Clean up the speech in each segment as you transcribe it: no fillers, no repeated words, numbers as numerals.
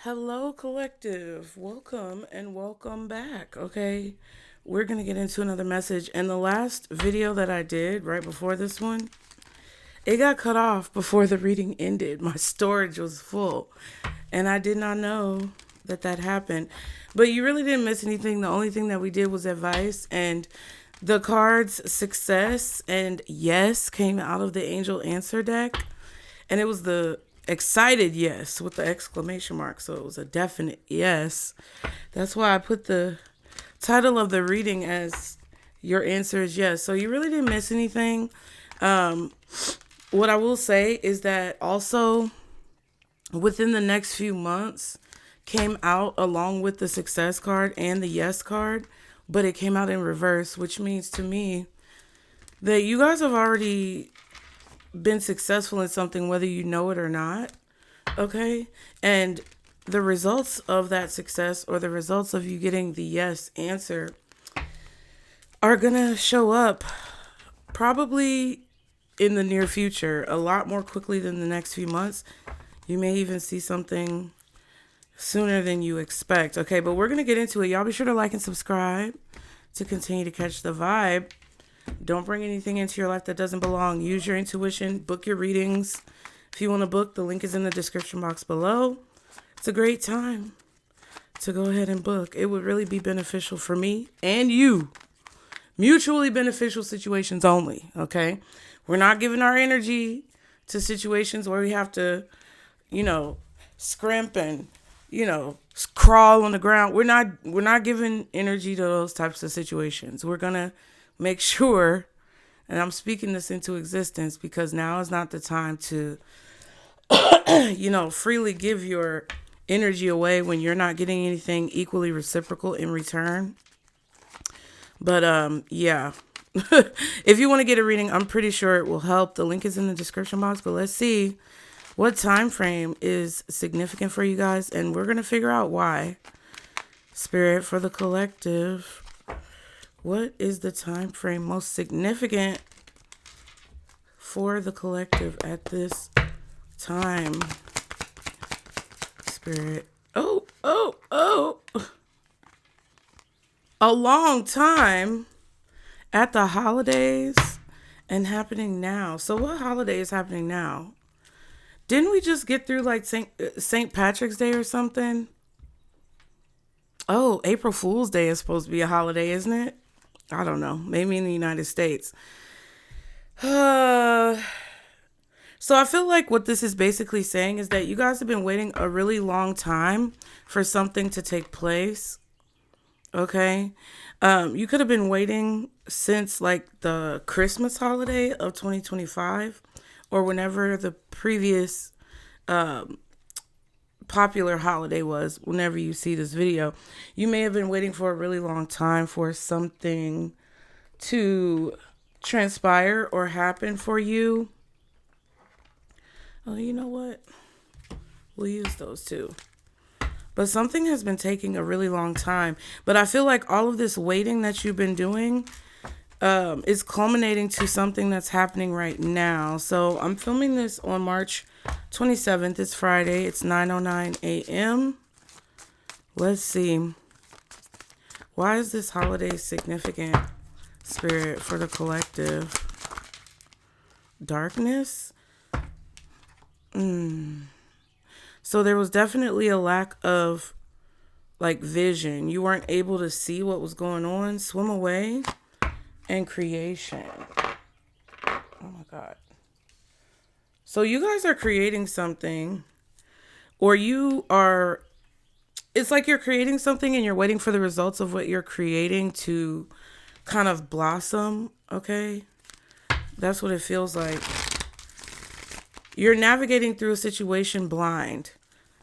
Hello, collective. Welcome and welcome back. Okay, we're gonna get into another message. And the last video that I did right before this one, it got cut off before the reading ended. My storage was full, and I did not know that happened. But you really didn't miss anything. The only thing that we did was advice, and the cards success and yes came out of the angel answer deck, and it was the excited yes with the exclamation mark, so it was a definite yes. That's why I put the title of the reading as your answer is yes. So you really didn't miss anything. What I will say is that also within the next few months came out along with the success card and the yes card, but it came out in reverse, which means to me that you guys have already been successful in something, whether you know it or not. Okay. And the results of that success, or the results of you getting the yes answer, are going to show up probably in the near future, a lot more quickly than the next few months. You may even see something sooner than you expect. Okay. But we're going to get into it. Y'all be sure to like and subscribe to continue to catch the vibe. Don't bring anything into your life that doesn't belong. Use your intuition. Book your readings. If you want to book, the link is in the description box below. It's a great time to go ahead and book. It would really be beneficial for me and you. Mutually beneficial situations only, okay? We're not giving our energy to situations where we have to, scrimp and, crawl on the ground. We're not giving energy to those types of situations. We're going to make sure, and I'm speaking this into existence, because now is not the time to, freely give your energy away when you're not getting anything equally reciprocal in return. But, yeah, if you want to get a reading, I'm pretty sure it will help. The link is in the description box, but let's see what time frame is significant for you guys, and we're going to figure out why. Spirit, for the collective, what is the time frame most significant for the collective at this time? Spirit. Oh. A long time at the holidays and happening now. So what holiday is happening now? Didn't we just get through like St. Patrick's Day or something? Oh, April Fool's Day is supposed to be a holiday, isn't it? I don't know. Maybe in the United States. So I feel like what this is basically saying is that you guys have been waiting a really long time for something to take place. Okay. You could have been waiting since like the Christmas holiday of 2025, or whenever the previous popular holiday was. Whenever you see this video, you may have been waiting for a really long time for something to transpire or happen for you. Oh, you know what? We'll use those two. But something has been taking a really long time. But I feel like all of this waiting that you've been doing is culminating to something that's happening right now. So I'm filming this on March 27th. It's Friday. It's 9:09 a.m. Let's see. Why is this holiday significant, Spirit, for the collective? Darkness? So there was definitely a lack of like vision. You weren't able to see what was going on. Swim away. And creation. Oh my God. So you guys are creating something, or it's like you're creating something and you're waiting for the results of what you're creating to kind of blossom. Okay. That's what it feels like. You're navigating through a situation blind.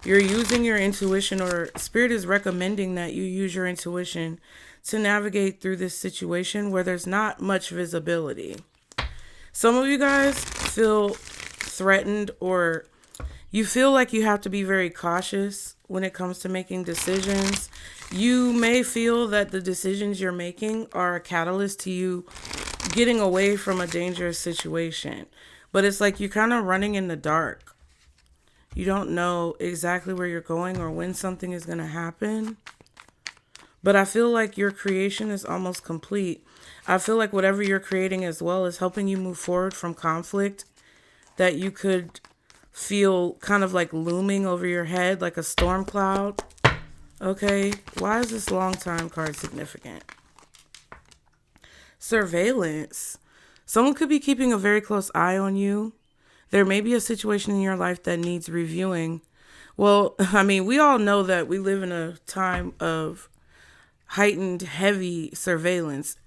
You're using your intuition, or Spirit is recommending that you use your intuition to navigate through this situation where there's not much visibility. Some of you guys feel threatened, or you feel like you have to be very cautious when it comes to making decisions. You may feel that the decisions you're making are a catalyst to you getting away from a dangerous situation. But it's like you're kind of running in the dark. You don't know exactly where you're going or when something is going to happen. But I feel like your creation is almost complete. I feel like whatever you're creating as well is helping you move forward from conflict that you could feel kind of like looming over your head like a storm cloud. Okay, why is this long time card significant? Surveillance. Someone could be keeping a very close eye on you. There may be a situation in your life that needs reviewing. Well, I mean, we all know that we live in a time of heightened, heavy surveillance.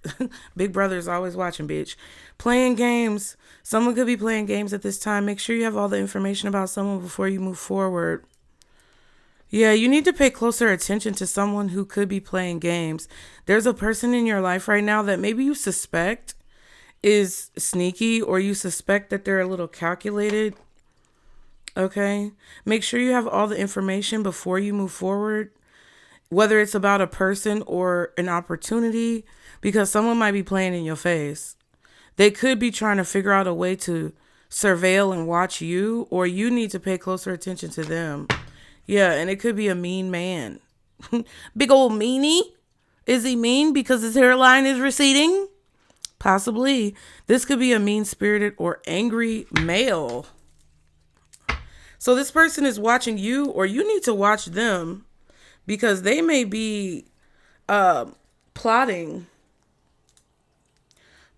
Big Brother is always watching, bitch. Playing games. Someone could be playing games at this time. Make sure you have all the information about someone before you move forward. Yeah, you need to pay closer attention to someone who could be playing games. There's a person in your life right now that maybe you suspect is sneaky, or you suspect that they're a little calculated. Okay? Make sure you have all the information before you move forward, whether it's about a person or an opportunity, because someone might be playing in your face. They could be trying to figure out a way to surveil and watch you, or you need to pay closer attention to them. Yeah, and it could be a mean man. Big old meanie. Is he mean because his hairline is receding? Possibly. This could be a mean-spirited or angry male. So this person is watching you, or you need to watch them, because they may be plotting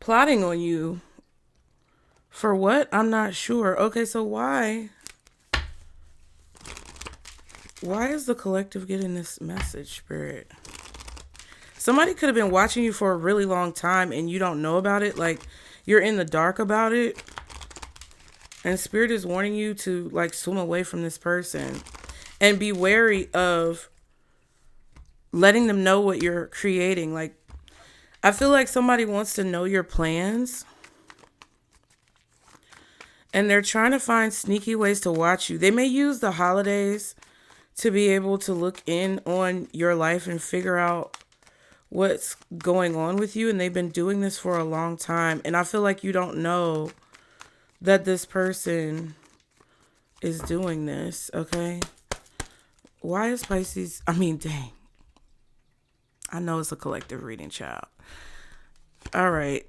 on you. For what? I'm not sure. Okay, so why is the collective getting this message, Spirit? Somebody could have been watching you for a really long time and you don't know about it. Like, you're in the dark about it. And Spirit is warning you to, like, swim away from this person. And be wary of letting them know what you're creating. Like, I feel like somebody wants to know your plans. And they're trying to find sneaky ways to watch you. They may use the holidays to be able to look in on your life and figure out what's going on with you. And they've been doing this for a long time. And I feel like you don't know that this person is doing this, okay? Why is Pisces? I mean, dang. I know it's a collective reading, child. All right.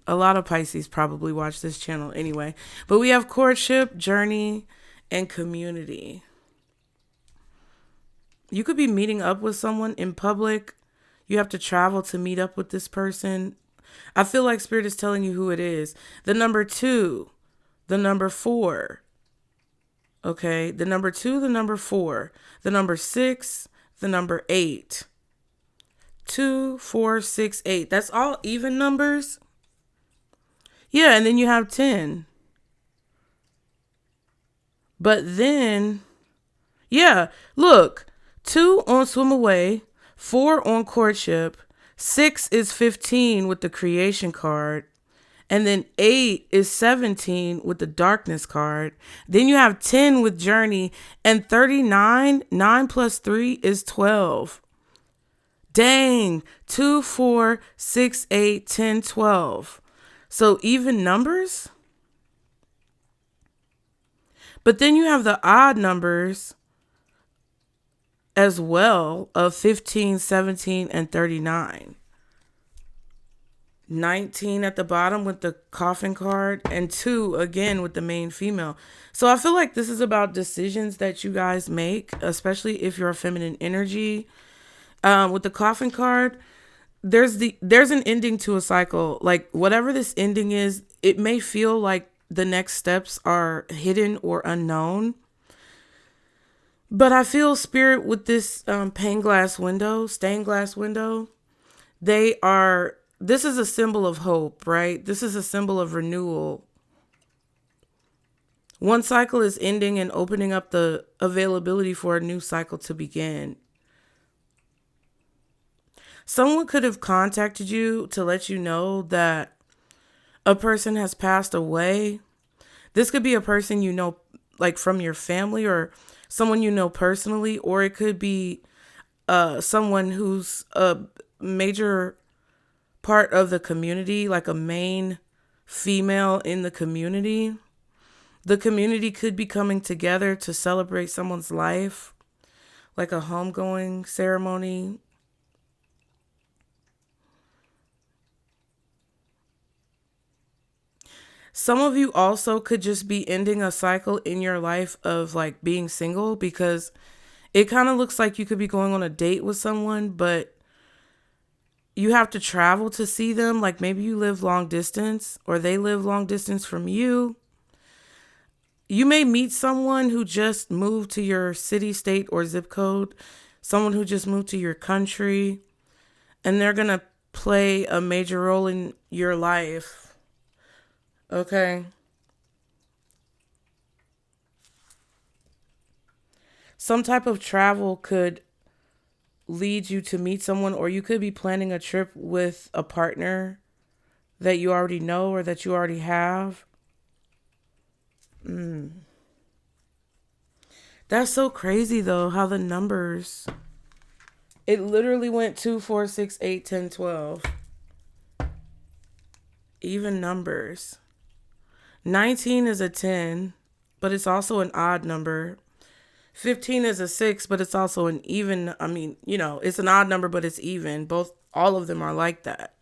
A lot of Pisces probably watch this channel anyway. But we have courtship, journey, and community. You could be meeting up with someone in public. You have to travel to meet up with this person. I feel like Spirit is telling you who it is. The number 2, the number 4. Okay, the number 2, the number 4, the number 6, the number 8. 2, 4, 6, 8. That's all even numbers. Yeah, and then you have 10. But then, yeah, look, 2 on swim away, 4 on courtship, 6 is 15 with the creation card, and then 8 is 17 with the darkness card. Then you have 10 with journey, and 39, 9 plus 3 is 12. Dang, 2, 4, 6, 8, 10, 12. So even numbers? But then you have the odd numbers as well of 15, 17, and 39. 19 at the bottom with the coffin card, and 2 again with the main female. So I feel like this is about decisions that you guys make, especially if you're a feminine energy. With the coffin card, there's an ending to a cycle. Like, whatever this ending is, it may feel like the next steps are hidden or unknown. But I feel Spirit with this stained glass window, this is a symbol of hope, right? This is a symbol of renewal. One cycle is ending and opening up the availability for a new cycle to begin. Someone could have contacted you to let you know that a person has passed away. This could be a person you know, like from your family, or someone you know personally, or it could be someone who's a major part of the community, like a main female in the community. The community could be coming together to celebrate someone's life, like a homegoing ceremony. Some of you also could just be ending a cycle in your life of like being single, because it kind of looks like you could be going on a date with someone, but you have to travel to see them. Like maybe you live long distance or they live long distance from you. You may meet someone who just moved to your city, state, or zip code, someone who just moved to your country, and they're going to play a major role in your life. Okay? Some type of travel could lead you to meet someone, or you could be planning a trip with a partner that you already know or that you already have. That's so crazy though, how the numbers, it literally went 2, 4, 6, 8, 10, 12. Even numbers. 19 is a 10, but it's also an odd number. 15 is a 6, but it's also an even, it's an odd number, but it's even. All of them are like that.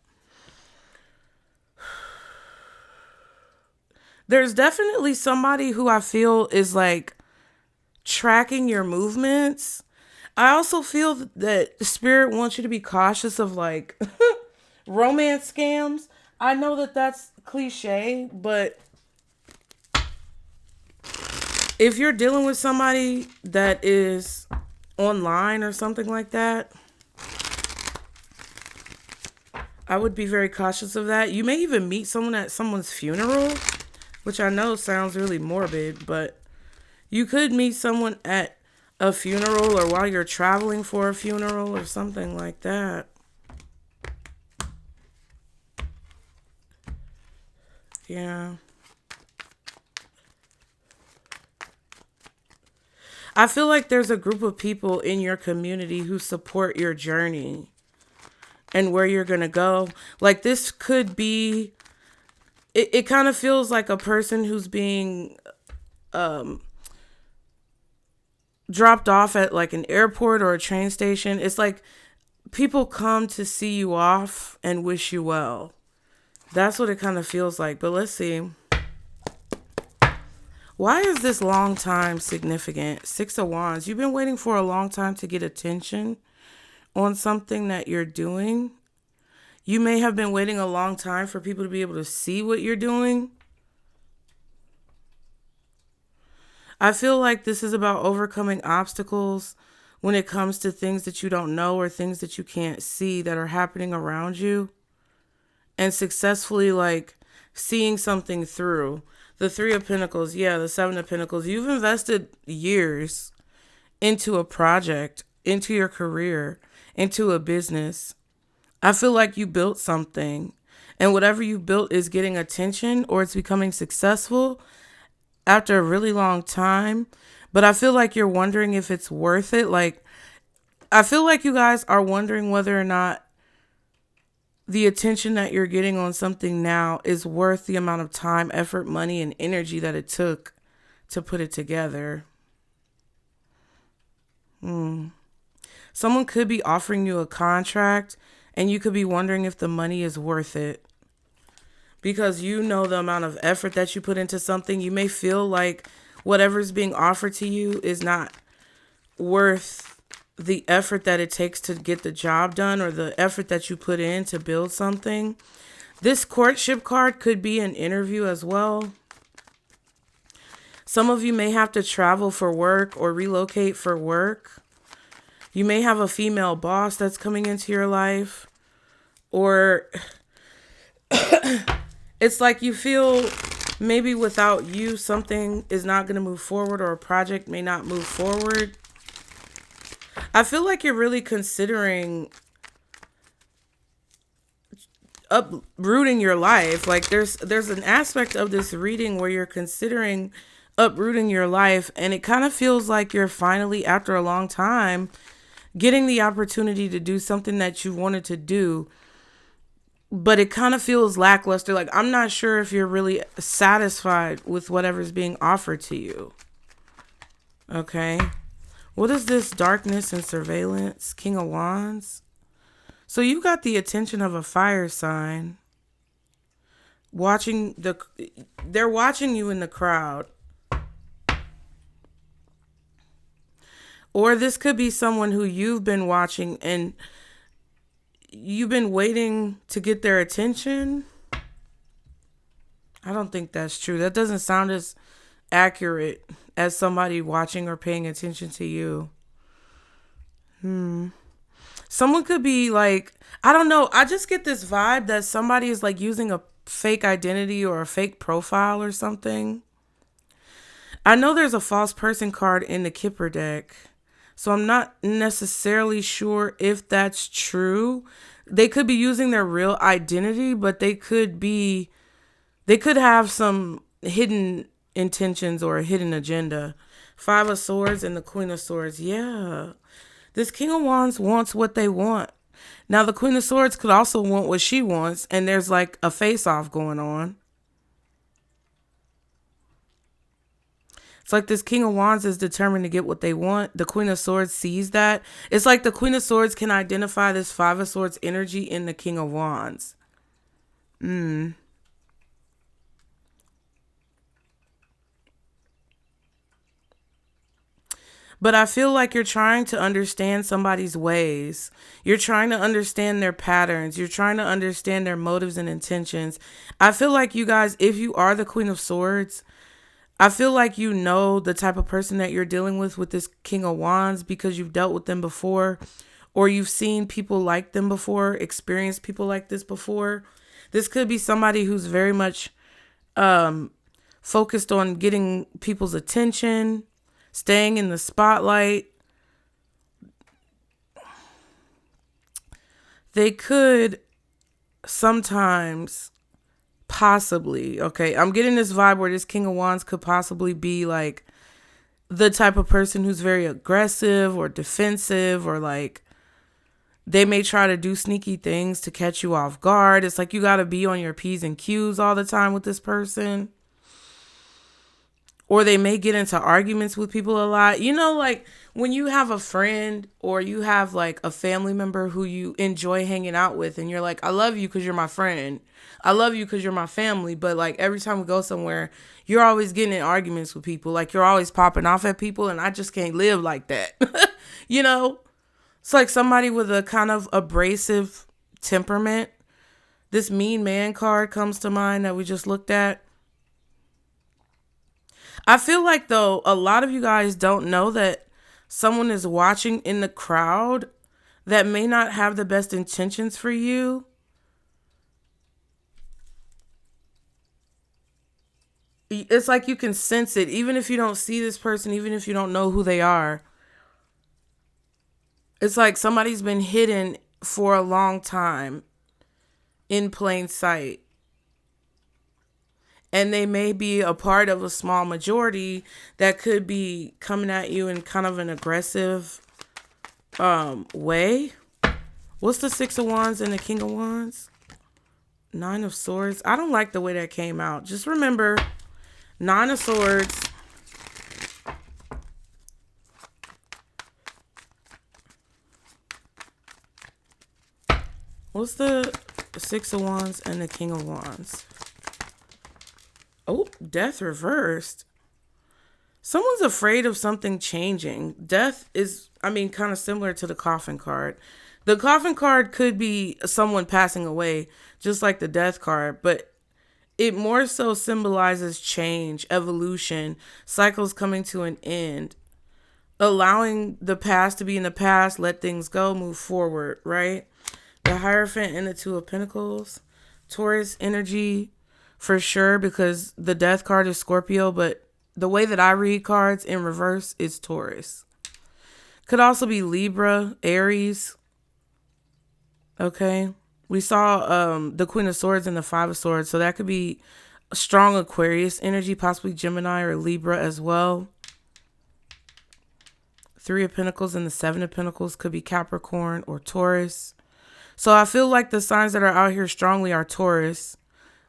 There's definitely somebody who I feel is like tracking your movements. I also feel that Spirit wants you to be cautious of like romance scams. I know that that's cliche, but if you're dealing with somebody that is online or something like that, I would be very cautious of that. You may even meet someone at someone's funeral, which I know sounds really morbid, but you could meet someone at a funeral or while you're traveling for a funeral or something like that. Yeah. I feel like there's a group of people in your community who support your journey and where you're going to go. Like this could be, it kind of feels like a person who's being dropped off at like an airport or a train station. It's like people come to see you off and wish you well. That's what it kind of feels like. But let's see. Why is this long time significant? 6 of Wands. You've been waiting for a long time to get attention on something that you're doing. You may have been waiting a long time for people to be able to see what you're doing. I feel like this is about overcoming obstacles when it comes to things that you don't know or things that you can't see that are happening around you, and successfully like seeing something through. The 3 of Pentacles, the 7 of Pentacles. You've invested years into a project, into your career, into a business. I feel like you built something, and whatever you built is getting attention or it's becoming successful after a really long time. But I feel like you're wondering if it's worth it. Like, I feel like you guys are wondering whether or not the attention that you're getting on something now is worth the amount of time, effort, money, and energy that it took to put it together. Someone could be offering you a contract and you could be wondering if the money is worth it. Because you know the amount of effort that you put into something. You may feel like whatever's being offered to you is not worth the effort that it takes to get the job done or the effort that you put in to build something. This courtship card could be an interview as well. Some of you may have to travel for work or relocate for work. You may have a female boss that's coming into your life, or it's like you feel maybe without you something is not going to move forward, or a project may not move forward. I feel like you're really considering uprooting your life. Like there's an aspect of this reading where you're considering uprooting your life, and it kind of feels like you're finally, after a long time, getting the opportunity to do something that you wanted to do but it kind of feels lackluster. Like, I'm not sure if you're really satisfied with whatever's being offered to you. Okay. What is this? Darkness and surveillance. King of Wands. So you got the attention of a fire sign. They're watching you in the crowd. Or this could be someone who you've been watching and you've been waiting to get their attention. I don't think that's true. That doesn't sound as accurate as somebody watching or paying attention to you. Someone could be like, I don't know. I just get this vibe that somebody is like using a fake identity or a fake profile or something. I know there's a false person card in the Kipper deck. So I'm not necessarily sure if that's true. They could be using their real identity, but they could have some hidden intentions or a hidden agenda. Five of Swords and the Queen of Swords. Yeah. This King of Wands wants what they want. Now, the Queen of Swords could also want what she wants, and there's like a face-off going on. It's like this King of Wands is determined to get what they want. The Queen of Swords sees that. It's like the Queen of Swords can identify this Five of Swords energy in the King of Wands. But I feel like you're trying to understand somebody's ways. You're trying to understand their patterns. You're trying to understand their motives and intentions. I feel like you guys, if you are the Queen of Swords, I feel like you know the type of person that you're dealing with this King of Wands because you've dealt with them before, or you've seen people like them before, experienced people like this before. This could be somebody who's very much focused on getting people's attention, staying in the spotlight. They could sometimes possibly, okay, I'm getting this vibe where this King of Wands could possibly be like the type of person who's very aggressive or defensive, or like they may try to do sneaky things to catch you off guard. It's like you got to be on your P's and Q's all the time with this person. Or they may get into arguments with people a lot. You know, like when you have a friend or you have like a family member who you enjoy hanging out with and you're like, I love you because you're my friend. I love you because you're my family. But like every time we go somewhere, you're always getting in arguments with people. Like you're always popping off at people, and I just can't live like that. You know, it's like somebody with a kind of abrasive temperament. This Mean Man card comes to mind that we just looked at. I feel like, though, a lot of you guys don't know that someone is watching in the crowd that may not have the best intentions for you. It's like you can sense it, even if you don't see this person, even if you don't know who they are. It's like somebody's been hidden for a long time in plain sight. And they may be a part of a small majority that could be coming at you in kind of an aggressive way. What's the Six of Wands and the King of Wands? Nine of Swords. I don't like the way that came out. Just remember, Nine of Swords. What's the Six of Wands and the King of Wands? Oh, Death reversed. Someone's afraid of something changing. Death is, kind of similar to the Coffin card. The Coffin card could be someone passing away, just like the Death card, but it more so symbolizes change, evolution, cycles coming to an end, allowing the past to be in the past, let things go, move forward, right? The Hierophant and the Two of Pentacles, Taurus energy, for sure, because the Death card is Scorpio, but the way that I read cards in reverse is Taurus. Could also be Libra, Aries. Okay. We saw the Queen of Swords and the Five of Swords, so that could be a strong Aquarius energy, possibly Gemini or Libra as well. Three of Pentacles and the Seven of Pentacles could be Capricorn or Taurus. So I feel like the signs that are out here strongly are Taurus,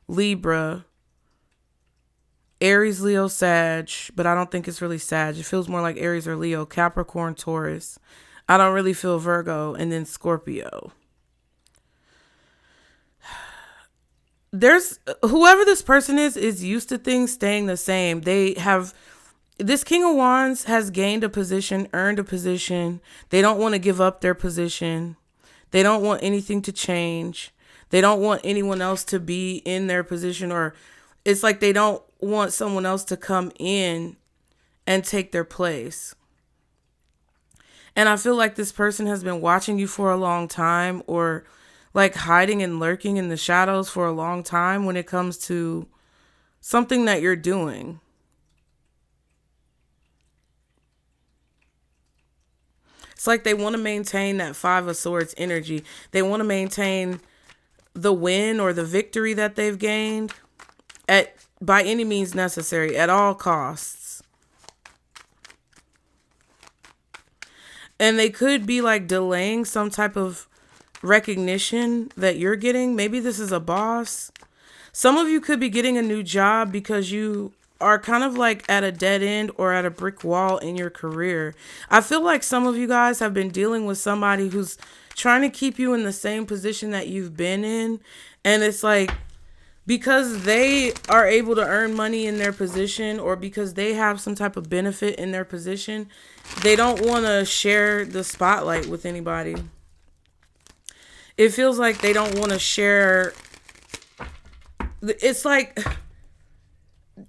Libra, Aries, Leo, Sag, but I don't think it's really Sag. It feels more like Aries or Leo, Capricorn, Taurus. I don't really feel Virgo, and then Scorpio. There's whoever this person is used to things staying the same. They have this King of Wands has gained a position, earned a position. They don't want to give up their position. They don't want anything to change. They don't want anyone else to be in their position, or it's like they don't want someone else to come in and take their place. And I feel like this person has been watching you for a long time, or like hiding and lurking in the shadows for a long time when it comes to something that you're doing. It's like they want to maintain that Five of Swords energy. They want to maintain the win or the victory that they've gained at by any means necessary, at all costs. And they could be like delaying some type of recognition that you're getting. Maybe this is a boss. Some of you could be getting a new job because you are kind of like at a dead end or at a brick wall in your career. I feel like some of you guys have been dealing with somebody who's trying to keep you in the same position that you've been in. And it's like, because they are able to earn money in their position, or because they have some type of benefit in their position, they don't want to share the spotlight with anybody. It feels like they don't want to share. It's like,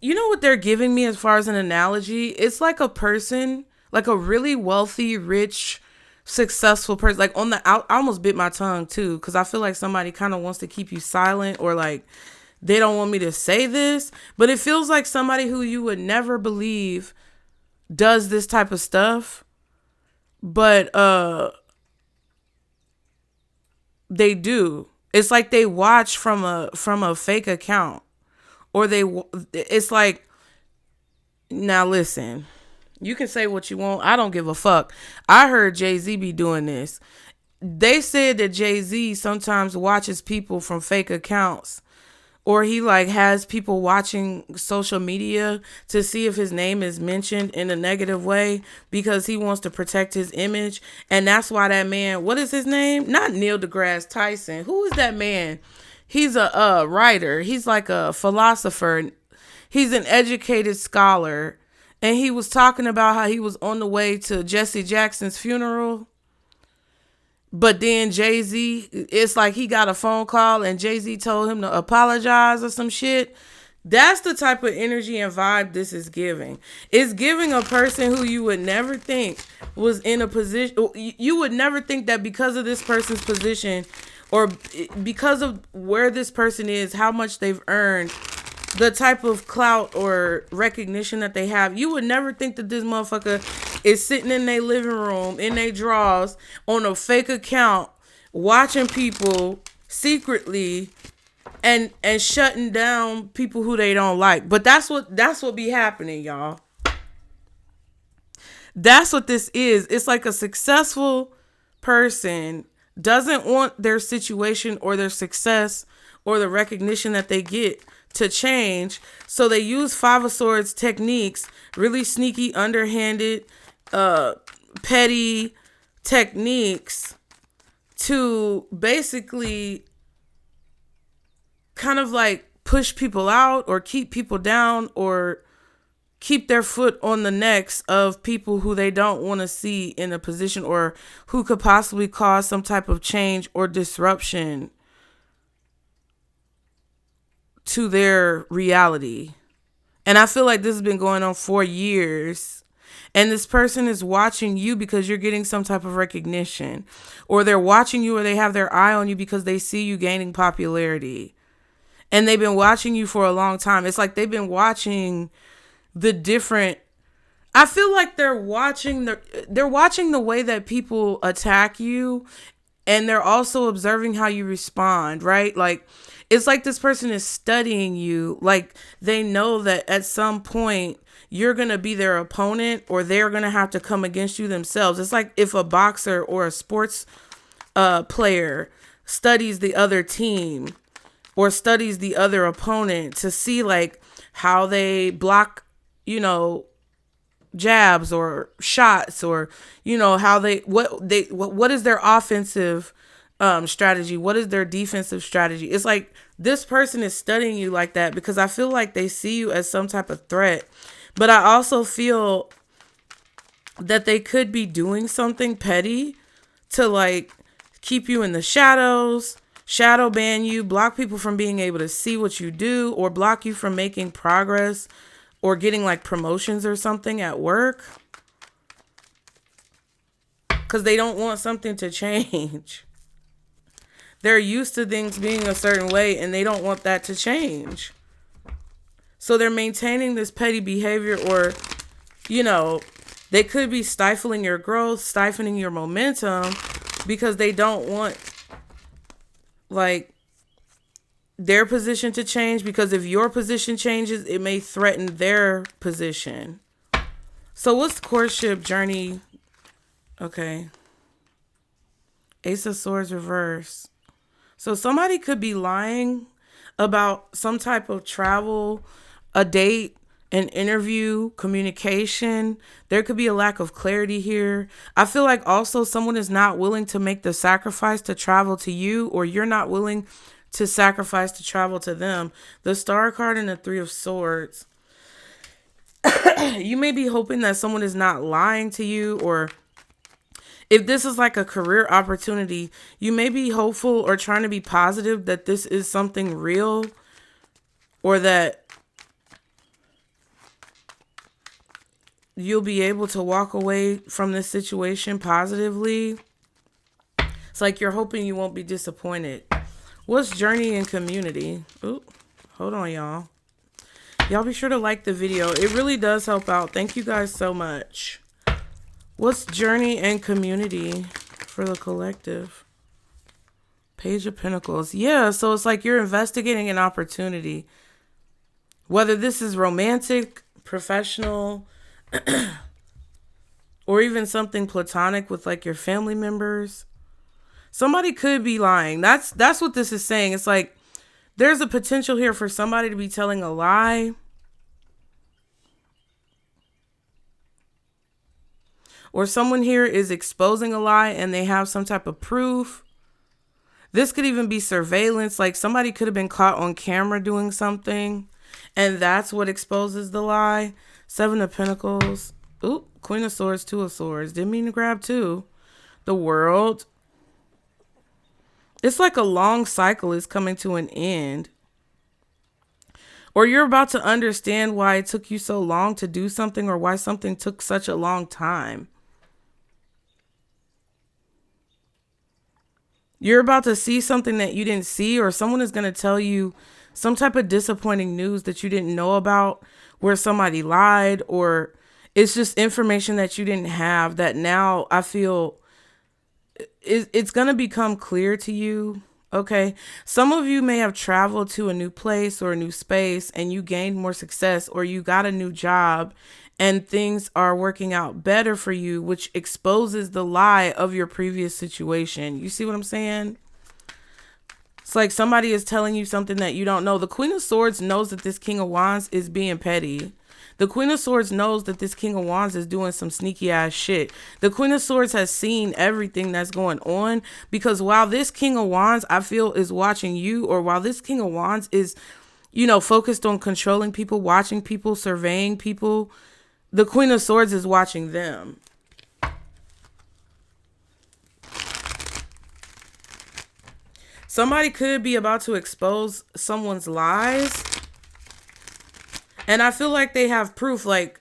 you know what they're giving me as far as an analogy? It's like a person, like a really wealthy, rich, successful person. Like I almost bit my tongue too, because I feel like somebody kind of wants to keep you silent, or like they don't want me to say this. But it feels like somebody who you would never believe does this type of stuff. But they do. It's like they watch from a fake account, or it's like, now listen, you can say what you want. I don't give a fuck. I heard Jay-Z be doing this. They said that Jay-Z sometimes watches people from fake accounts, or he like has people watching social media to see if his name is mentioned in a negative way, because he wants to protect his image. And that's why that man, what is his name? Not Neil deGrasse Tyson. Who is that man? He's a writer. He's like a philosopher. He's an educated scholar. And he was talking about how he was on the way to Jesse Jackson's funeral. But then Jay-Z, it's like he got a phone call and Jay-Z told him to apologize or some shit. That's the type of energy and vibe this is giving. It's giving a person who you would never think was in a position. You would never think that because of this person's position, or because of where this person is, how much they've earned, the type of clout or recognition that they have, you would never think that this motherfucker is sitting in their living room, in their drawers, on a fake account, watching people secretly and shutting down people who they don't like. But that's what be happening, y'all. That's what this is. It's like a successful person doesn't want their situation or their success or the recognition that they get to change. So they use Five of Swords techniques, really sneaky, underhanded, petty techniques to basically kind of like push people out or keep people down or keep their foot on the necks of people who they don't want to see in a position, or who could possibly cause some type of change or disruption to their reality. And I feel like this has been going on for years. And this person is watching you because you're getting some type of recognition, or they're watching you, or they have their eye on you because they see you gaining popularity. And they've been watching you for a long time. It's like they've been watching the different, I feel like they're watching the way that people attack you, and they're also observing how you respond, right? Like, it's like this person is studying you. Like, they know that at some point you're going to be their opponent, or they're going to have to come against you themselves. It's like if a boxer or a sports player studies the other team or studies the other opponent to see like how they block, jabs or shots, or how what is their offensive strategy, what is their defensive strategy. It's like this person is studying you like that because I feel like they see you as some type of threat, but I also feel that they could be doing something petty to like keep you in the shadows, shadow ban you, block people from being able to see what you do, or block you from making progress or getting like promotions or something at work, because they don't want something to change. They're used to things being a certain way and they don't want that to change. So they're maintaining this petty behavior, or, they could be stifling your growth, stifling your momentum, because they don't want like their position to change, because if your position changes, it may threaten their position. So what's the courtship journey? Okay. Ace of Swords reverse. So somebody could be lying about some type of travel, a date, an interview, communication. There could be a lack of clarity here. I feel like also someone is not willing to make the sacrifice to travel to you, or you're not willing to sacrifice to travel to them. The Star card and the Three of Swords. You may be hoping that someone is not lying to you, or if this is like a career opportunity, you may be hopeful or trying to be positive that this is something real, or that you'll be able to walk away from this situation positively. It's like you're hoping you won't be disappointed. What's journey and community? Ooh, hold on, y'all. Y'all be sure to like the video. It really does help out. Thank you guys so much. What's journey and community for the collective? Page of Pentacles. Yeah, so it's like you're investigating an opportunity. Whether this is romantic, professional, or even something platonic with like your family members. Somebody could be lying. That's what this is saying. It's like there's a potential here for somebody to be telling a lie. Or someone here is exposing a lie and they have some type of proof. This could even be surveillance. Like somebody could have been caught on camera doing something, and that's what exposes the lie. Seven of Pentacles. Ooh, Queen of Swords, Two of Swords. Didn't mean to grab two. The World. It's like a long cycle is coming to an end. Or you're about to understand why it took you so long to do something, or why something took such a long time. You're about to see something that you didn't see, or someone is going to tell you some type of disappointing news that you didn't know about, where somebody lied, or it's just information that you didn't have that now I feel it's going to become clear to you. Okay. Some of you may have traveled to a new place or a new space and you gained more success, or you got a new job and things are working out better for you, which exposes the lie of your previous situation. You see what I'm saying? It's like somebody is telling you something that you don't know. The Queen of Swords knows that this King of Wands is being petty. The Queen of Swords knows that this King of Wands is doing some sneaky ass shit. The Queen of Swords has seen everything that's going on, because while this King of Wands, I feel, is watching you, or while this King of Wands is, focused on controlling people, watching people, surveying people, the Queen of Swords is watching them. Somebody could be about to expose someone's lies. And I feel like they have proof. Like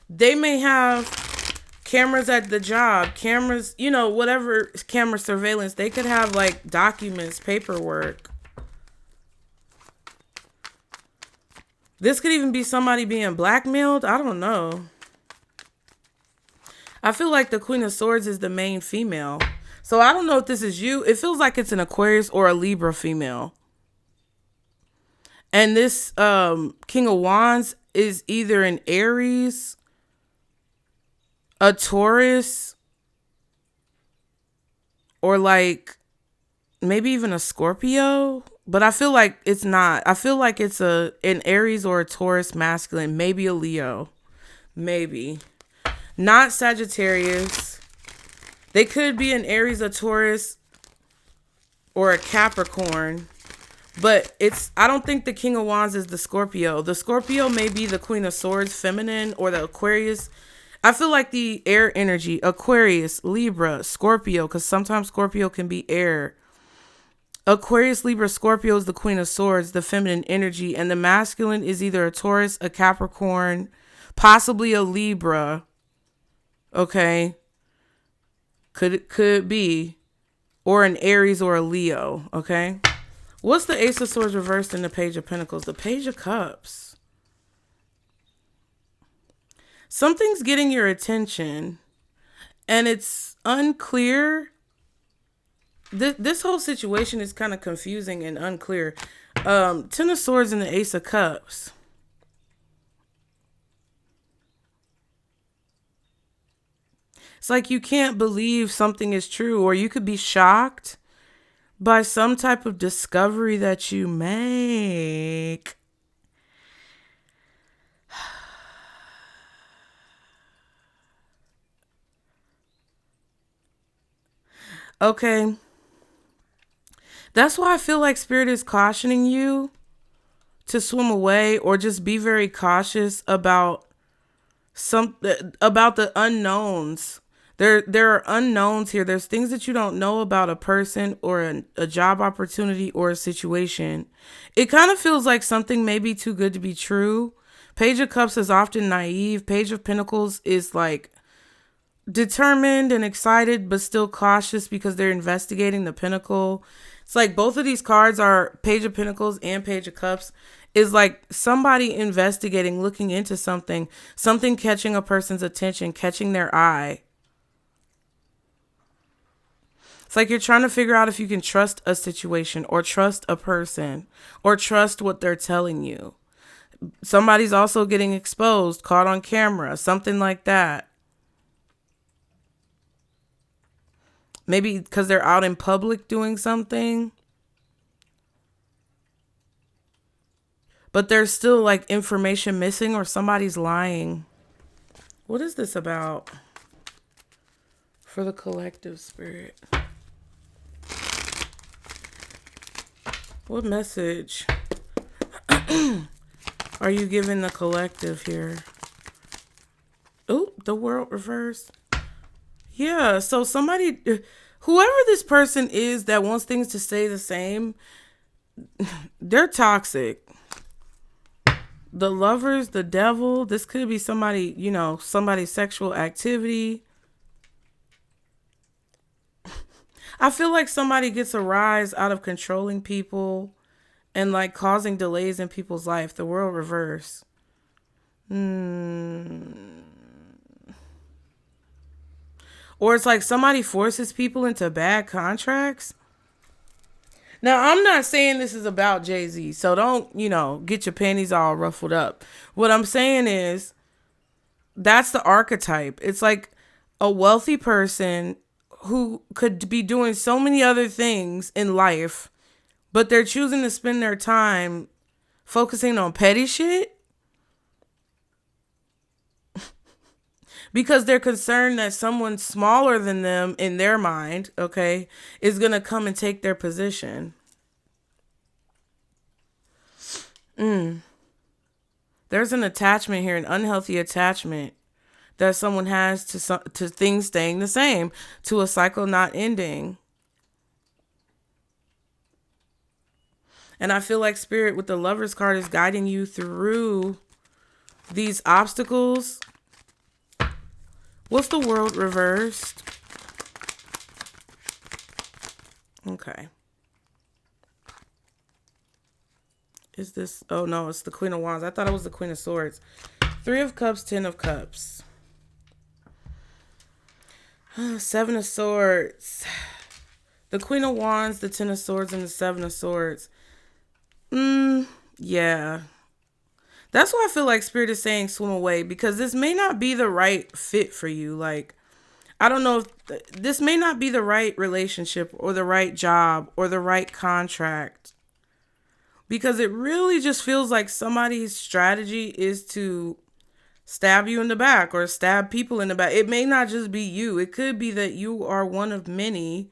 they may have cameras at the job, cameras, whatever camera surveillance. They could have like documents, paperwork. This could even be somebody being blackmailed. I don't know. I feel like the Queen of Swords is the main female. So I don't know if this is you. It feels like it's an Aquarius or a Libra female. And this King of Wands is either an Aries, a Taurus, or like maybe even a Scorpio, but I feel like it's not. I feel like it's an Aries or a Taurus masculine, maybe a Leo, maybe not Sagittarius. They could be an Aries, a Taurus, or a Capricorn, but I don't think the King of Wands is the Scorpio. The Scorpio may be the Queen of Swords feminine or the Aquarius. I feel like the air energy, Aquarius, Libra, Scorpio, because sometimes Scorpio can be air. Aquarius, Libra, Scorpio is the Queen of Swords, the feminine energy, and the masculine is either a Taurus, a Capricorn, possibly a Libra. Okay. Could be, or an Aries or a Leo. Okay. What's the Ace of Swords reversed in the Page of Pentacles? The Page of Cups. Something's getting your attention, and it's unclear. This whole situation is kind of confusing and unclear. Ten of Swords and the Ace of Cups. It's like you can't believe something is true, or you could be shocked by some type of discovery that you make. Okay. That's why I feel like Spirit is cautioning you to swim away or just be very cautious about about the unknowns. There are unknowns here. There's things that you don't know about a person or a job opportunity or a situation. It kind of feels like something may be too good to be true. Page of Cups is often naive. Page of Pentacles is like determined and excited, but still cautious because they're investigating the Pentacle. It's like both of these cards are Page of Pentacles and Page of Cups is like somebody investigating, looking into something catching a person's attention, catching their eye. It's like you're trying to figure out if you can trust a situation or trust a person or trust what they're telling you. Somebody's also getting exposed, caught on camera, something like that. Maybe because they're out in public doing something. But there's still like information missing or somebody's lying. What is this about? For the collective, Spirit. What message are you giving the collective here? Oh, the World reversed. Yeah, so somebody, whoever this person is that wants things to stay the same, they're toxic. The Lovers, the Devil, this could be somebody, somebody's sexual activity. I feel like somebody gets a rise out of controlling people and like causing delays in people's life. The World reverse. Or it's like somebody forces people into bad contracts. Now, I'm not saying this is about Jay-Z, so don't, get your panties all ruffled up. What I'm saying is that's the archetype. It's like a wealthy person who could be doing so many other things in life, but they're choosing to spend their time focusing on petty shit because they're concerned that someone smaller than them in their mind, okay, is going to come and take their position. There's an attachment here, an unhealthy attachment that someone has to things staying the same, to a cycle not ending. And I feel like Spirit with the Lovers card is guiding you through these obstacles. What's the World reversed? Okay. Is this, oh no, it's the Queen of Wands. I thought it was the Queen of Swords. 3 of Cups, 10 of Cups. 7 of Swords. The Queen of Wands, the 10 of Swords, and the 7 of Swords. Yeah. That's why I feel like Spirit is saying swim away, because this may not be the right fit for you. Like, I don't know if this may not be the right relationship or the right job or the right contract, because it really just feels like somebody's strategy is to stab you in the back or stab people in the back. It may not just be you. It could be that you are one of many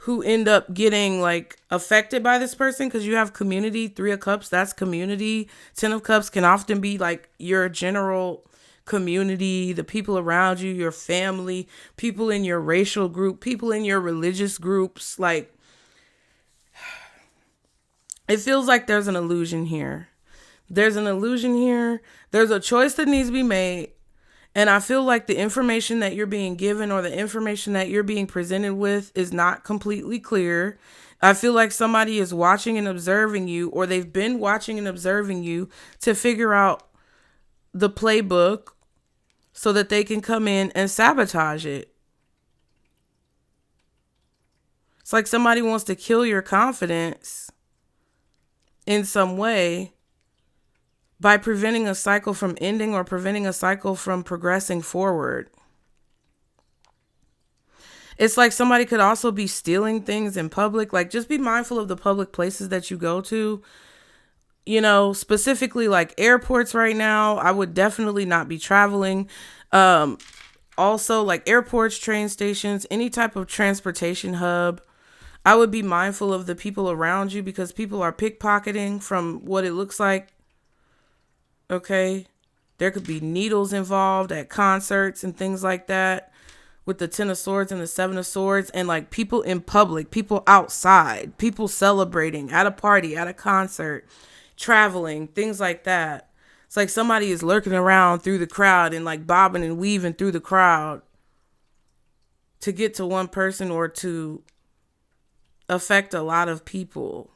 who end up getting like affected by this person, because you have community. 3 of Cups, that's community. 10 of Cups can often be like your general community, the people around you, your family, people in your racial group, people in your religious groups. Like, it feels like there's an illusion here. There's an illusion here. There's a choice that needs to be made. And I feel like the information that you're being given or the information that you're being presented with is not completely clear. I feel like somebody is watching and observing you, or they've been watching and observing you to figure out the playbook so that they can come in and sabotage it. It's like somebody wants to kill your confidence in some way by preventing a cycle from ending or preventing a cycle from progressing forward. It's like somebody could also be stealing things in public. Like, just be mindful of the public places that you go to. You know, specifically like airports right now, I would definitely not be traveling. Also, like airports, train stations, any type of transportation hub, I would be mindful of the people around you, because people are pickpocketing from what it looks like. Okay. There could be needles involved at concerts and things like that, with the 10 of Swords and the 7 of Swords, and like people in public, people outside, people celebrating at a party, at a concert, traveling, things like that. It's like somebody is lurking around through the crowd and like bobbing and weaving through the crowd to get to one person or to affect a lot of people.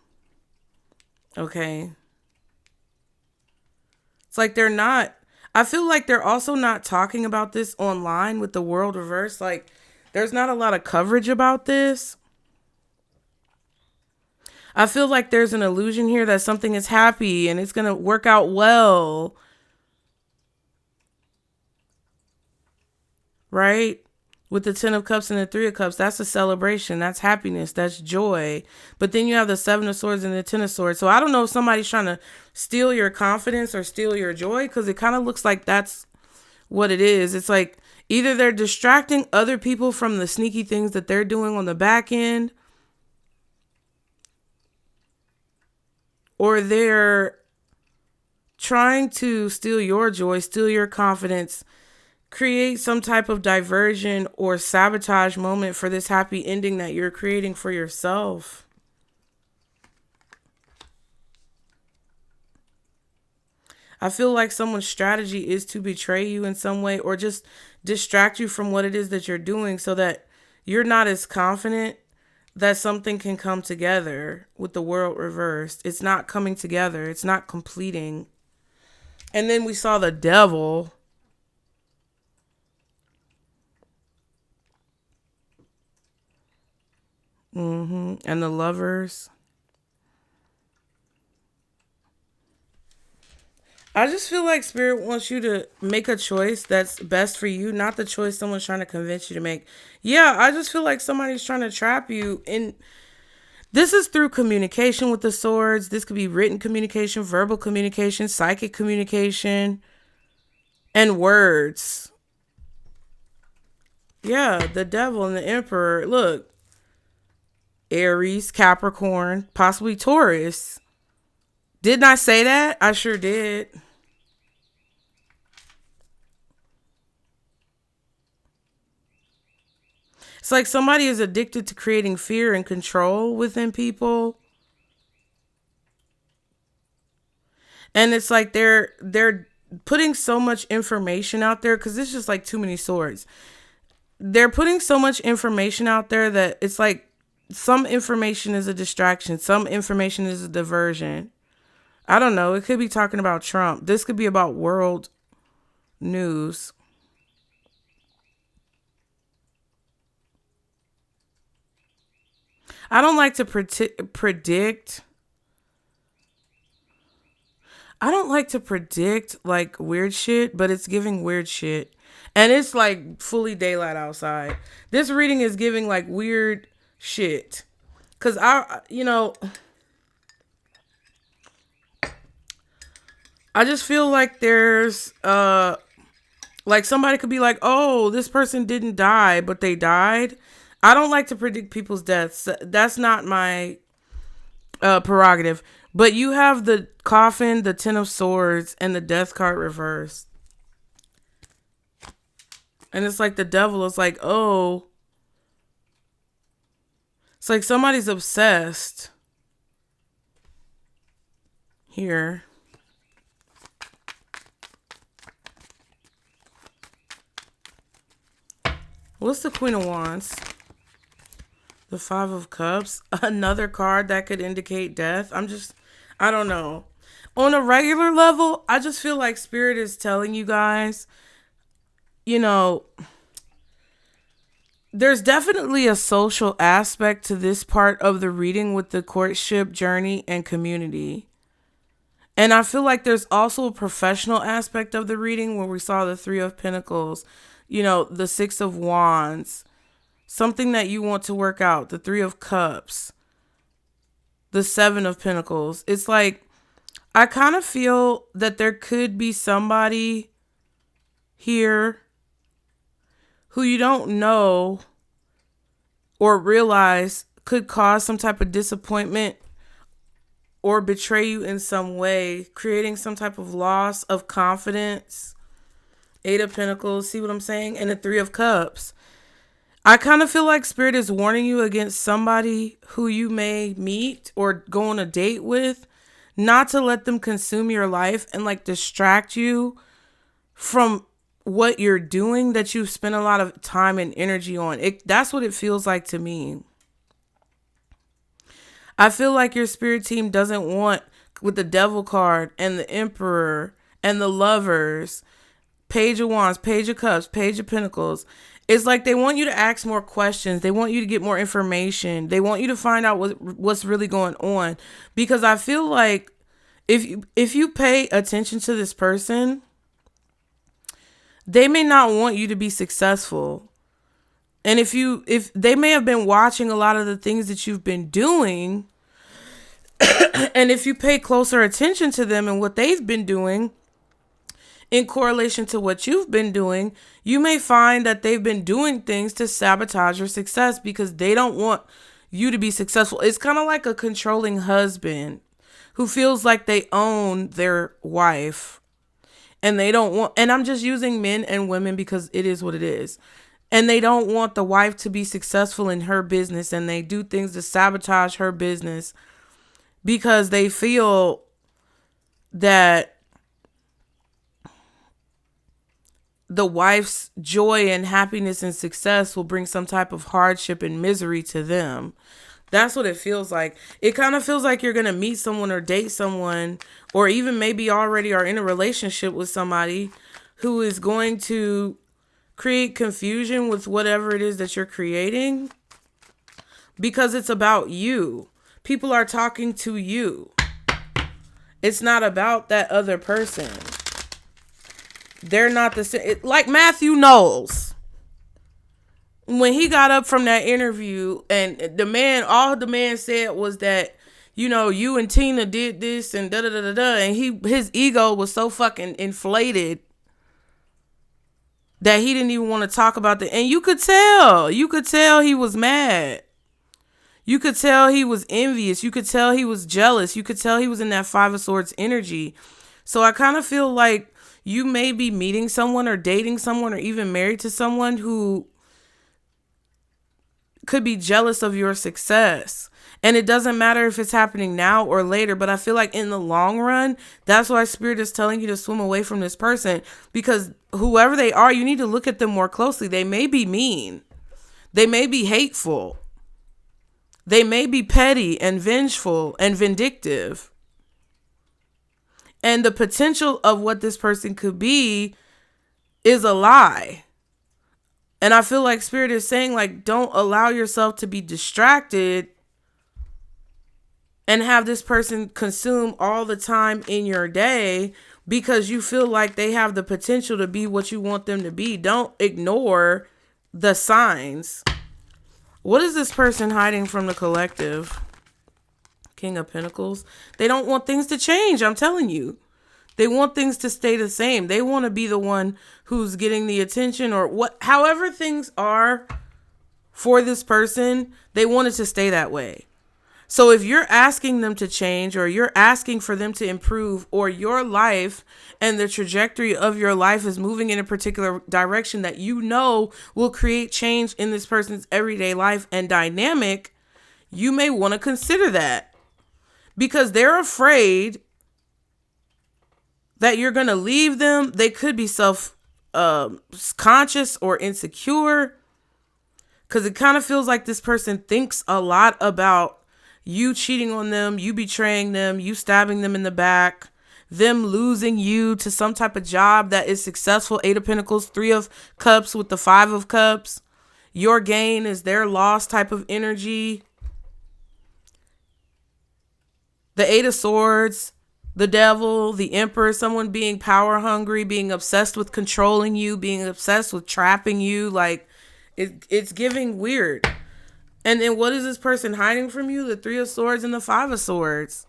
Okay. It's like I feel like they're also not talking about this online with the world reversed. Like, there's not a lot of coverage about this. I feel like there's an illusion here that something is happy and it's going to work out well. Right? With the 10 of Cups and the 3 of Cups, that's a celebration. That's happiness. That's joy. But then you have the 7 of Swords and the 10 of Swords. So I don't know if somebody's trying to steal your confidence or steal your joy, because it kind of looks like that's what it is. It's like either they're distracting other people from the sneaky things that they're doing on the back end, or they're trying to steal your joy, steal your confidence, create some type of diversion or sabotage moment for this happy ending that you're creating for yourself. I feel like someone's strategy is to betray you in some way, or just distract you from what it is that you're doing, so that you're not as confident that something can come together with the world reversed. It's not coming together. It's not completing. And then we saw the Devil. And the Lovers. I just feel like Spirit wants you to make a choice that's best for you, not the choice someone's trying to convince you to make. Yeah, I just feel like somebody's trying to trap you. And this is through communication with the Swords. This could be written communication, verbal communication, psychic communication, and words. Yeah, the Devil and the Emperor. Look, Aries, Capricorn, possibly Taurus. Didn't I say that? I sure did. It's like somebody is addicted to creating fear and control within people. And it's like they're putting so much information out there, because it's just like too many swords. They're putting so much information out there that it's like some information is a distraction. Some information is a diversion. I don't know. It could be talking about Trump. This could be about world news. I don't like to predict. I don't like to predict like weird shit, but it's giving weird shit. And it's like fully daylight outside. This reading is giving like weird shit. Cause I just feel like there's like somebody could be like, oh, this person didn't die, but they died. I don't like to predict people's deaths. That's not my prerogative. But you have the coffin, the Ten of Swords, and the Death card reversed. And it's like the devil is like, oh. It's like somebody's obsessed. Here. What's the Queen of Wands? The Five of Cups. Another card that could indicate death. I don't know. On a regular level, I just feel like Spirit is telling you guys, there's definitely a social aspect to this part of the reading with the courtship journey and community. And I feel like there's also a professional aspect of the reading where we saw the Three of Pentacles, the Six of Wands, something that you want to work out, the Three of Cups, the Seven of Pentacles. It's like, I kind of feel that there could be somebody here who you don't know or realize could cause some type of disappointment or betray you in some way, creating some type of loss of confidence. Eight of Pentacles, see what I'm saying? And the Three of Cups. I kind of feel like Spirit is warning you against somebody who you may meet or go on a date with, not to let them consume your life and like distract you from what you're doing that you've spent a lot of time and energy on. That's what it feels like to me. I feel like your spirit team doesn't want, with the Devil card and the Emperor and the Lovers, Page of Wands, Page of Cups, Page of Pentacles. It's like they want you to ask more questions. They want you to get more information. They want you to find out what's really going on. Because I feel like if you pay attention to this person, they may not want you to be successful. And if they may have been watching a lot of the things that you've been doing, and if you pay closer attention to them and what they've been doing in correlation to what you've been doing, you may find that they've been doing things to sabotage your success because they don't want you to be successful. It's kind of like a controlling husband who feels like they own their wife, and they don't want, and I'm just using men and women because it is what it is. And they don't want the wife to be successful in her business, and they do things to sabotage her business because they feel that the wife's joy and happiness and success will bring some type of hardship and misery to them. That's what it feels like. It kind of feels like you're going to meet someone or date someone, or even maybe already are in a relationship with somebody who is going to create confusion with whatever it is that you're creating because it's about you. People are talking to you. It's not about that other person. They're not the same. Like Matthew Knowles, when he got up from that interview, and all the man said was that, you and Tina did this and da da da da da, and his ego was so fucking inflated that he didn't even want to talk about that. And you could tell he was mad. You could tell he was envious. You could tell he was jealous. You could tell he was in that Five of Swords energy. So I kind of feel like you may be meeting someone or dating someone or even married to someone who could be jealous of your success. And it doesn't matter if it's happening now or later, but I feel like in the long run, that's why Spirit is telling you to swim away from this person, because whoever they are, you need to look at them more closely. They may be mean. They may be hateful. They may be petty and vengeful and vindictive. And the potential of what this person could be is a lie. And I feel like Spirit is saying, like, don't allow yourself to be distracted and have this person consume all the time in your day because you feel like they have the potential to be what you want them to be. Don't ignore the signs. What is this person hiding from the collective? King of Pentacles. They don't want things to change. I'm telling you. They want things to stay the same. They want to be the one who's getting the attention, or what, however things are for this person, they want it to stay that way. So if you're asking them to change, or you're asking for them to improve, or your life and the trajectory of your life is moving in a particular direction that you know will create change in this person's everyday life and dynamic, you may want to consider that, because they're afraid that you're going to leave them. They could be conscious or insecure, because it kind of feels like this person thinks a lot about you cheating on them, you betraying them, you stabbing them in the back, them losing you to some type of job that is successful. 8 of Pentacles, 3 of Cups with the 5 of Cups. Your gain is their loss type of energy. The 8 of Swords, the Devil, the Emperor, someone being power hungry, being obsessed with controlling you, being obsessed with trapping you. Like, it's giving weird. And then what is this person hiding from you? The 3 of Swords and the 5 of Swords.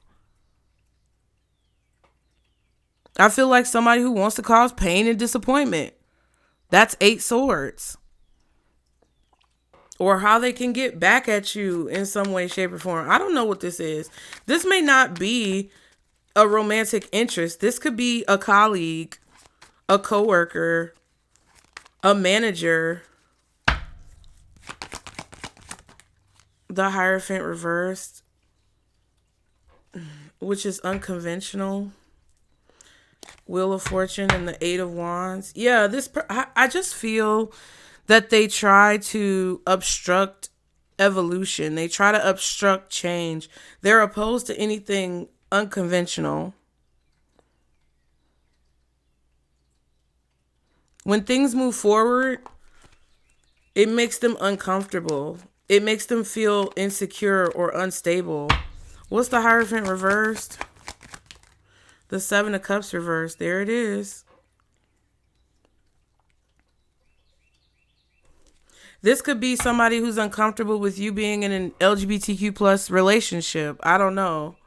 I feel like somebody who wants to cause pain and disappointment. That's 8 Swords. Or how they can get back at you in some way, shape, or form. I don't know what this is. This may not be a romantic interest. This could be a colleague, a coworker, a manager. The Hierophant reversed, which is unconventional. Wheel of Fortune and the 8 of Wands. Yeah, I just feel that they try to obstruct evolution. They try to obstruct change. They're opposed to anything unconventional. When things move forward, it makes them uncomfortable. It makes them feel insecure or unstable. What's the Hierophant reversed? The 7 of Cups reversed. There it is. This could be somebody who's uncomfortable with you being in an LGBTQ plus relationship. I don't know.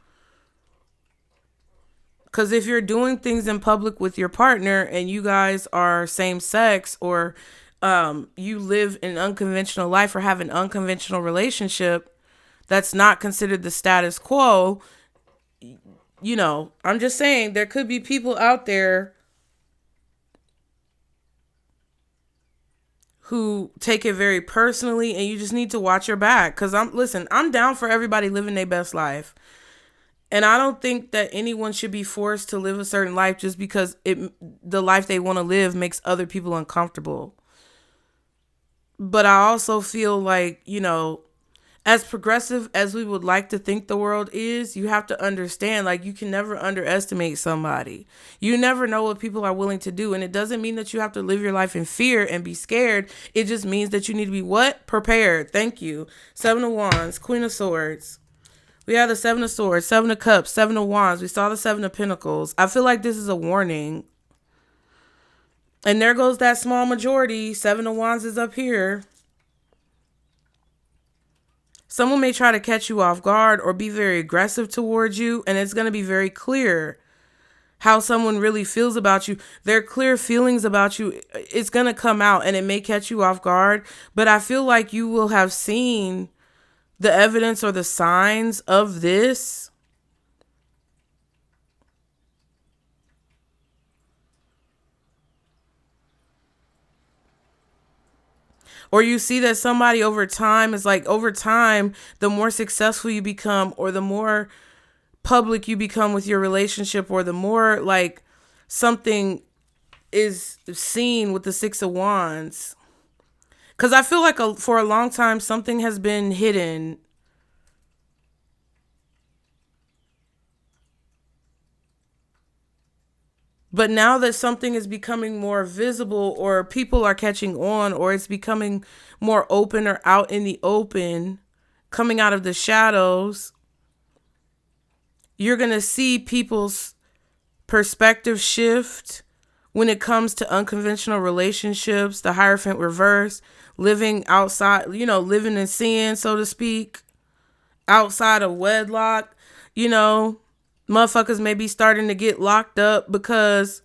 Because if you're doing things in public with your partner and you guys are same sex, or you live an unconventional life or have an unconventional relationship that's not considered the status quo, you know, I'm just saying there could be people out there who take it very personally, and you just need to watch your back. Because I'm down for everybody living their best life. And I don't think that anyone should be forced to live a certain life just because the life they want to live makes other people uncomfortable. But I also feel like, you know, as progressive as we would like to think the world is, you have to understand, like, you can never underestimate somebody. You never know what people are willing to do. And it doesn't mean that you have to live your life in fear and be scared. It just means that you need to be what? Prepared. Thank you. 7 of Wands, Queen of Swords. We have the 7 of Swords, 7 of Cups, 7 of Wands. We saw the 7 of Pentacles. I feel like this is a warning. And there goes that small majority. 7 of Wands is up here. Someone may try to catch you off guard or be very aggressive towards you, and it's going to be very clear how someone really feels about you. Their clear feelings about you, it's going to come out, and it may catch you off guard, but I feel like you will have seen the evidence or the signs of this. Or you see that somebody over time is like, over time, the more successful you become, or the more public you become with your relationship, or the more like something is seen with the 6 of Wands. Because I feel like for a long time, something has been hidden. But now that something is becoming more visible, or people are catching on, or it's becoming more open or out in the open, coming out of the shadows, you're going to see people's perspective shift when it comes to unconventional relationships, the Hierophant reverse, living outside, living in sin, so to speak, outside of wedlock. Motherfuckers may be starting to get locked up because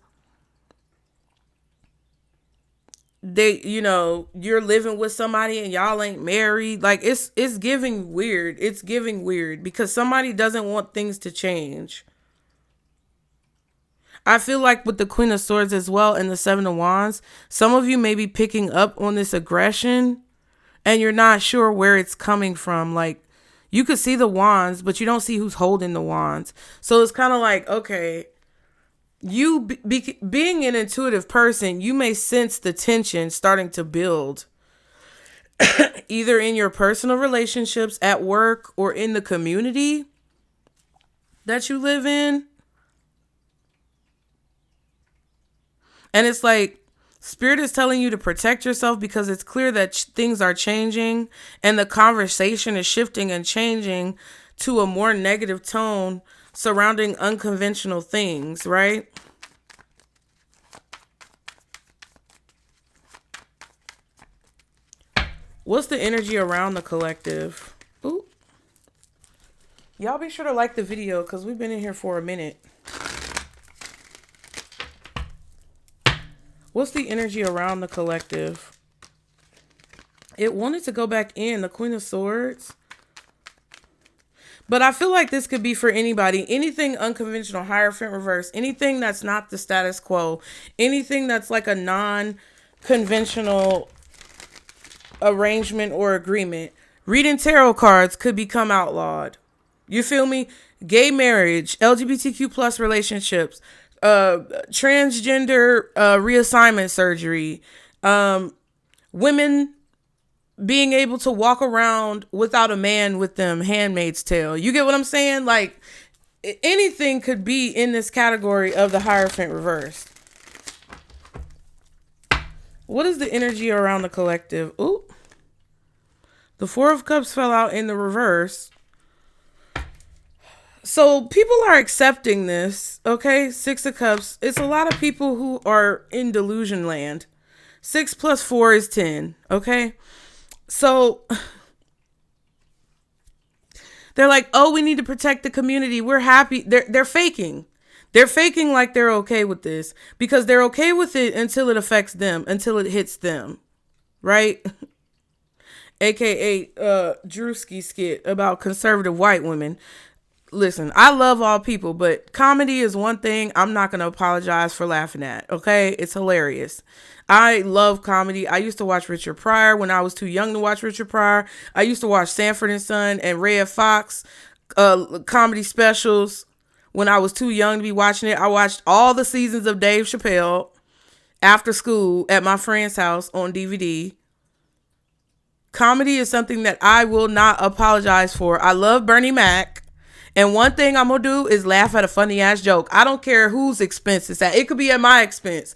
you're living with somebody and y'all ain't married. Like it's giving weird. It's giving weird because somebody doesn't want things to change. I feel like with the Queen of Swords as well and the Seven of Wands, some of you may be picking up on this aggression and you're not sure where it's coming from. Like you could see the wands, but you don't see who's holding the wands. So it's kind of like, okay, you being an intuitive person, you may sense the tension starting to build either in your personal relationships, at work, or in the community that you live in. And it's like Spirit is telling you to protect yourself because it's clear that things are changing and the conversation is shifting and changing to a more negative tone surrounding unconventional things, right? What's the energy around the collective? Ooh. Y'all be sure to like the video because we've been in here for a minute. What's the energy around the collective? It wanted to go back in, the Queen of Swords. But I feel like this could be for anybody. Anything unconventional, Hierophant reverse, anything that's not the status quo, anything that's like a non-conventional arrangement or agreement. Reading tarot cards could become outlawed. You feel me? Gay marriage, LGBTQ plus relationships, transgender reassignment surgery, women being able to walk around without a man with them, Handmaid's Tale. You get what I'm saying? Like anything could be in this category of the Hierophant reverse. What is the energy around the collective? Ooh. The Four of Cups fell out in the reverse. So people are accepting this, okay? Six of Cups. It's a lot of people who are in delusion land. 6 plus 4 is 10, okay? So they're like, oh, we need to protect the community. We're happy. They're faking. They're faking like they're okay with this because they're okay with it until it affects them, until it hits them, right? AKA Drewski skit about conservative white women. Listen, I love all people, but comedy is one thing I'm not going to apologize for laughing at, okay? It's hilarious. I love comedy. I used to watch Richard Pryor when I was too young to watch Richard Pryor. I used to watch Sanford and Son and Red Fox comedy specials when I was too young to be watching it. I watched all the seasons of Dave Chappelle after school at my friend's house on DVD. Comedy is something that I will not apologize for. I love Bernie Mac. And one thing I'm going to do is laugh at a funny ass joke. I don't care whose expense it's at. It could be at my expense.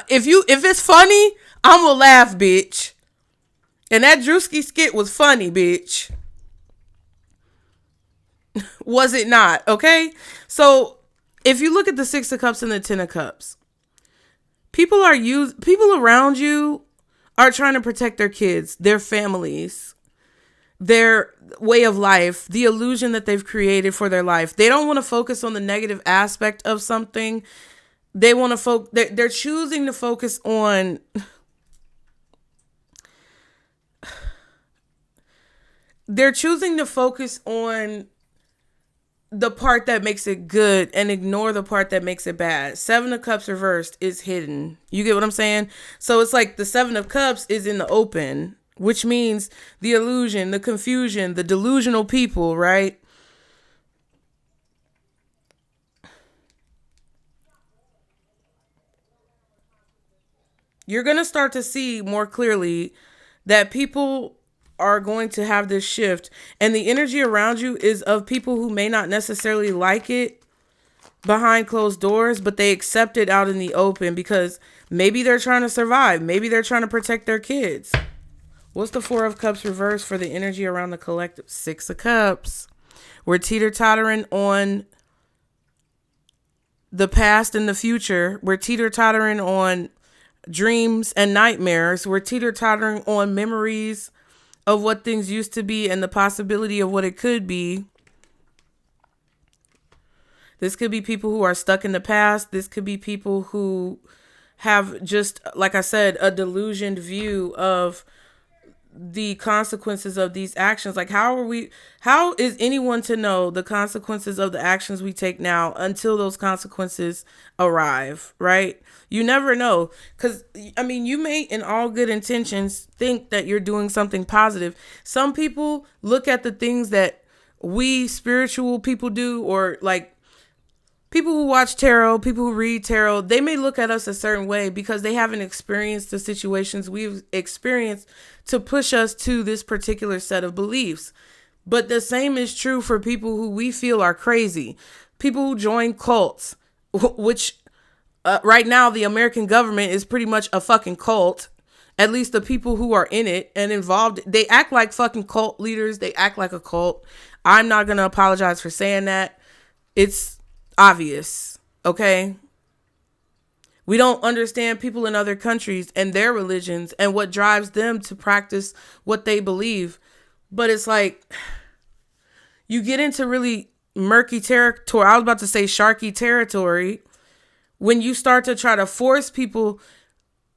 If it's funny, I'm going to laugh, bitch. And that Drewski skit was funny, bitch. Was it not? Okay. So if you look at the 6 of Cups and the 10 of Cups, people around you are trying to protect their kids, their families, their way of life, the illusion that they've created for their life. They don't want to focus on the negative aspect of something. They want to they're choosing to focus on the part that makes it good and ignore the part that makes it bad. 7 of Cups reversed is hidden. You get what I'm saying? So it's like the 7 of Cups is in the open, which means the illusion, the confusion, the delusional people, right? You're going to start to see more clearly that people are going to have this shift, and the energy around you is of people who may not necessarily like it behind closed doors, but they accept it out in the open because maybe they're trying to survive. Maybe they're trying to protect their kids. What's the 4 of Cups reverse for the energy around the collective? 6 of Cups. We're teeter-tottering on the past and the future. We're teeter-tottering on dreams and nightmares. We're teeter-tottering on memories of what things used to be and the possibility of what it could be. This could be people who are stuck in the past. This could be people who have just, like I said, a delusioned view of the consequences of these actions. Like, how is anyone to know the consequences of the actions we take now until those consequences arrive, right? You never know. Because, I mean, you may, in all good intentions, think that you're doing something positive. Some people look at the things that we spiritual people do, or like people who watch tarot, people who read tarot, they may look at us a certain way because they haven't experienced the situations we've experienced to push us to this particular set of beliefs. But the same is true for people who we feel are crazy. People who join cults, which right now the American government is pretty much a fucking cult. At least the people who are in it and involved, they act like fucking cult leaders. They act like a cult. I'm not going to apologize for saying that. It's obvious, okay? We don't understand people in other countries and their religions and what drives them to practice what they believe. But it's like, you get into really murky territory. I was about to say sharky territory. When you start to try to force people,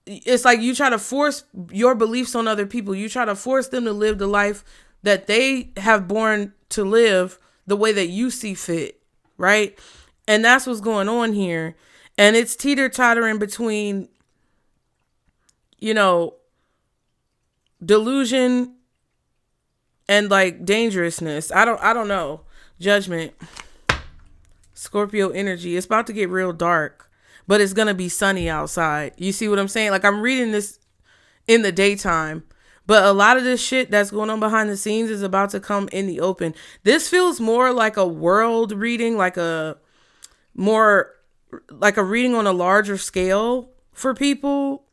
it's like you try to force your beliefs on other people. You try to force them to live the life that they have born to live the way that you see fit, right? And that's what's going on here. And it's teeter-tottering between, you know, delusion and like dangerousness. I don't know. Judgment. Scorpio energy. It's about to get real dark, but it's going to be sunny outside. You see what I'm saying? Like, I'm reading this in the daytime, but a lot of this shit that's going on behind the scenes is about to come in the open. This feels more like a world reading, like a reading on a larger scale for people.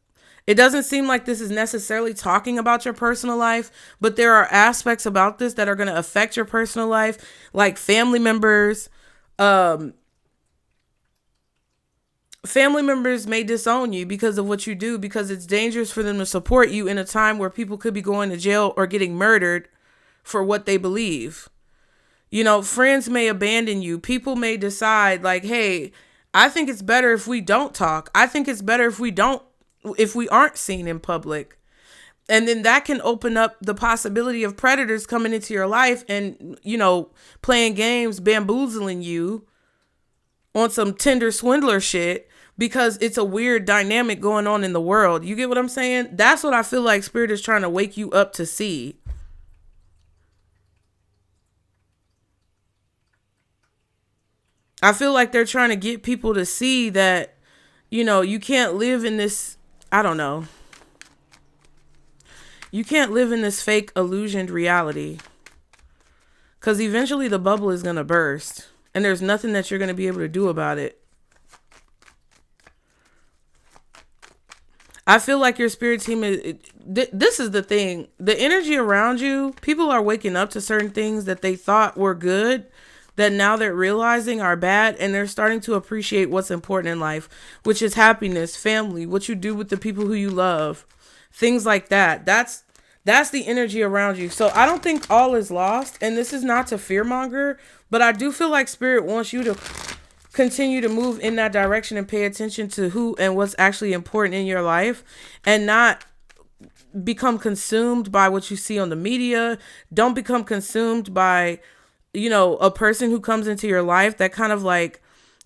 It doesn't seem like this is necessarily talking about your personal life, but there are aspects about this that are going to affect your personal life, like family members. Family members may disown you because of what you do, because it's dangerous for them to support you in a time where people could be going to jail or getting murdered for what they believe. You know, friends may abandon you. People may decide like, hey, I think it's better if we don't talk. I think it's better if we aren't seen in public. And then that can open up the possibility of predators coming into your life and, you know, playing games, bamboozling you on some Tinder swindler shit, because it's a weird dynamic going on in the world. You get what I'm saying? That's what I feel like Spirit is trying to wake you up to see. I feel like they're trying to get people to see that, you know, you can't live in this, I don't know. You can't live in this fake illusioned reality, because eventually the bubble is going to burst and there's nothing that you're going to be able to do about it. I feel like your spirit team this is the thing. The energy around you, people are waking up to certain things that they thought were good, that now they're realizing are bad, and they're starting to appreciate what's important in life, which is happiness, family, what you do with the people who you love, things like that. That's the energy around you. So I don't think all is lost, and this is not to fearmonger, but I do feel like Spirit wants you to continue to move in that direction and pay attention to who and what's actually important in your life, and not become consumed by what you see on the media. Don't become consumed by, you know, a person who comes into your life that kind of like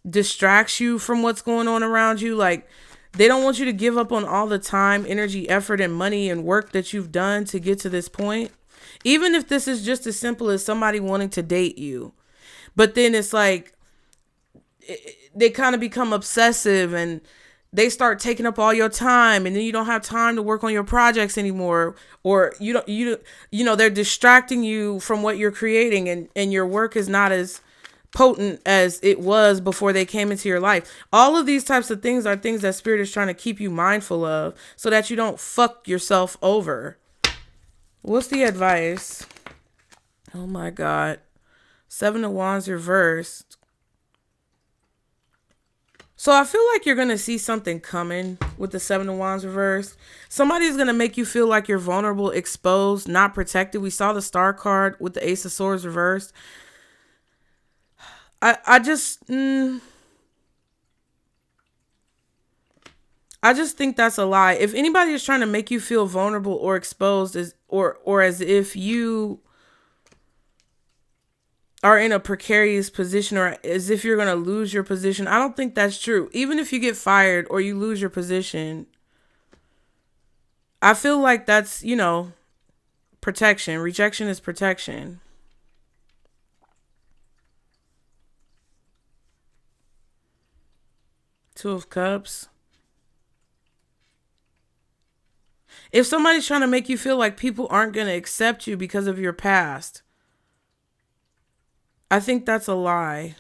distracts you from what's going on around you. Like, they don't want you to give up on all the time, energy, effort, and money and work that you've done to get to this point. Even if this is just as simple as somebody wanting to date you. But then it's like, they kind of become obsessive and they start taking up all your time, and then you don't have time to work on your projects anymore, or you know, they're distracting you from what you're creating, and your work is not as potent as it was before they came into your life. All of these types of things are things that Spirit is trying to keep you mindful of so that you don't fuck yourself over. What's the advice? Oh my God. 7 of Wands reversed. So I feel like you're going to see something coming with the Seven of Wands reversed. Somebody's going to make you feel like you're vulnerable, exposed, not protected. We saw the Star card with the Ace of Swords reversed. I just think that's a lie. If anybody is trying to make you feel vulnerable or exposed or as if you are in a precarious position or as if you're going to lose your position, I don't think that's true. Even if you get fired or you lose your position, I feel like that's, protection. Rejection is protection. Two of Cups. If somebody's trying to make you feel like people aren't going to accept you because of your past, I think that's a lie.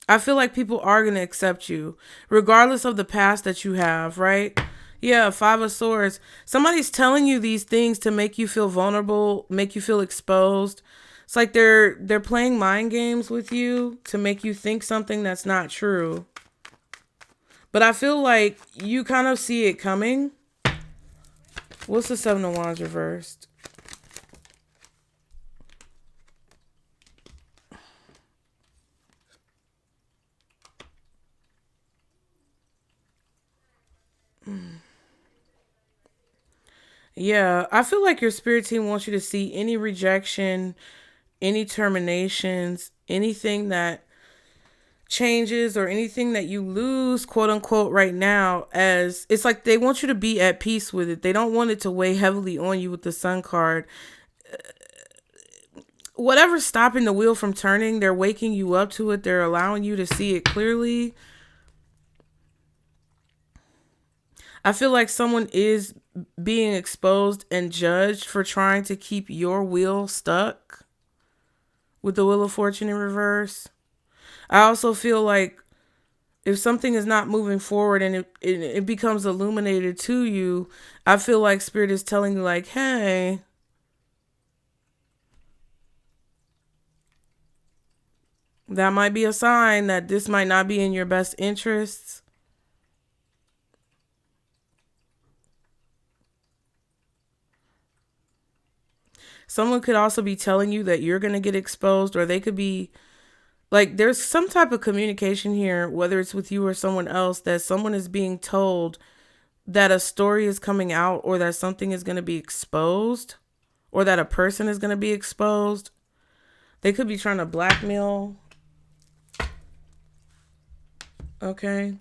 I feel like people are going to accept you regardless of the past that you have, right? Yeah, Five of Swords. Somebody's telling you these things to make you feel vulnerable, make you feel exposed. It's like they're playing mind games with you to make you think something that's not true. But I feel like you kind of see it coming. What's the Seven of Wands reversed? Yeah, I feel like your spirit team wants you to see any rejection, any terminations, anything that changes or anything that you lose, quote unquote, right now, as it's like they want you to be at peace with it. They don't want it to weigh heavily on you with the Sun card. Whatever's stopping the wheel from turning, they're waking you up to it. They're allowing you to see it clearly. I feel like someone is being exposed and judged for trying to keep your wheel stuck with the Wheel of Fortune in reverse. I also feel like if something is not moving forward and it becomes illuminated to you, I feel like Spirit is telling you like, hey, that might be a sign that this might not be in your best interests. Someone could also be telling you that you're going to get exposed, or they could be like, there's some type of communication here, whether it's with you or someone else, that someone is being told that a story is coming out or that something is going to be exposed or that a person is going to be exposed. They could be trying to blackmail. Okay.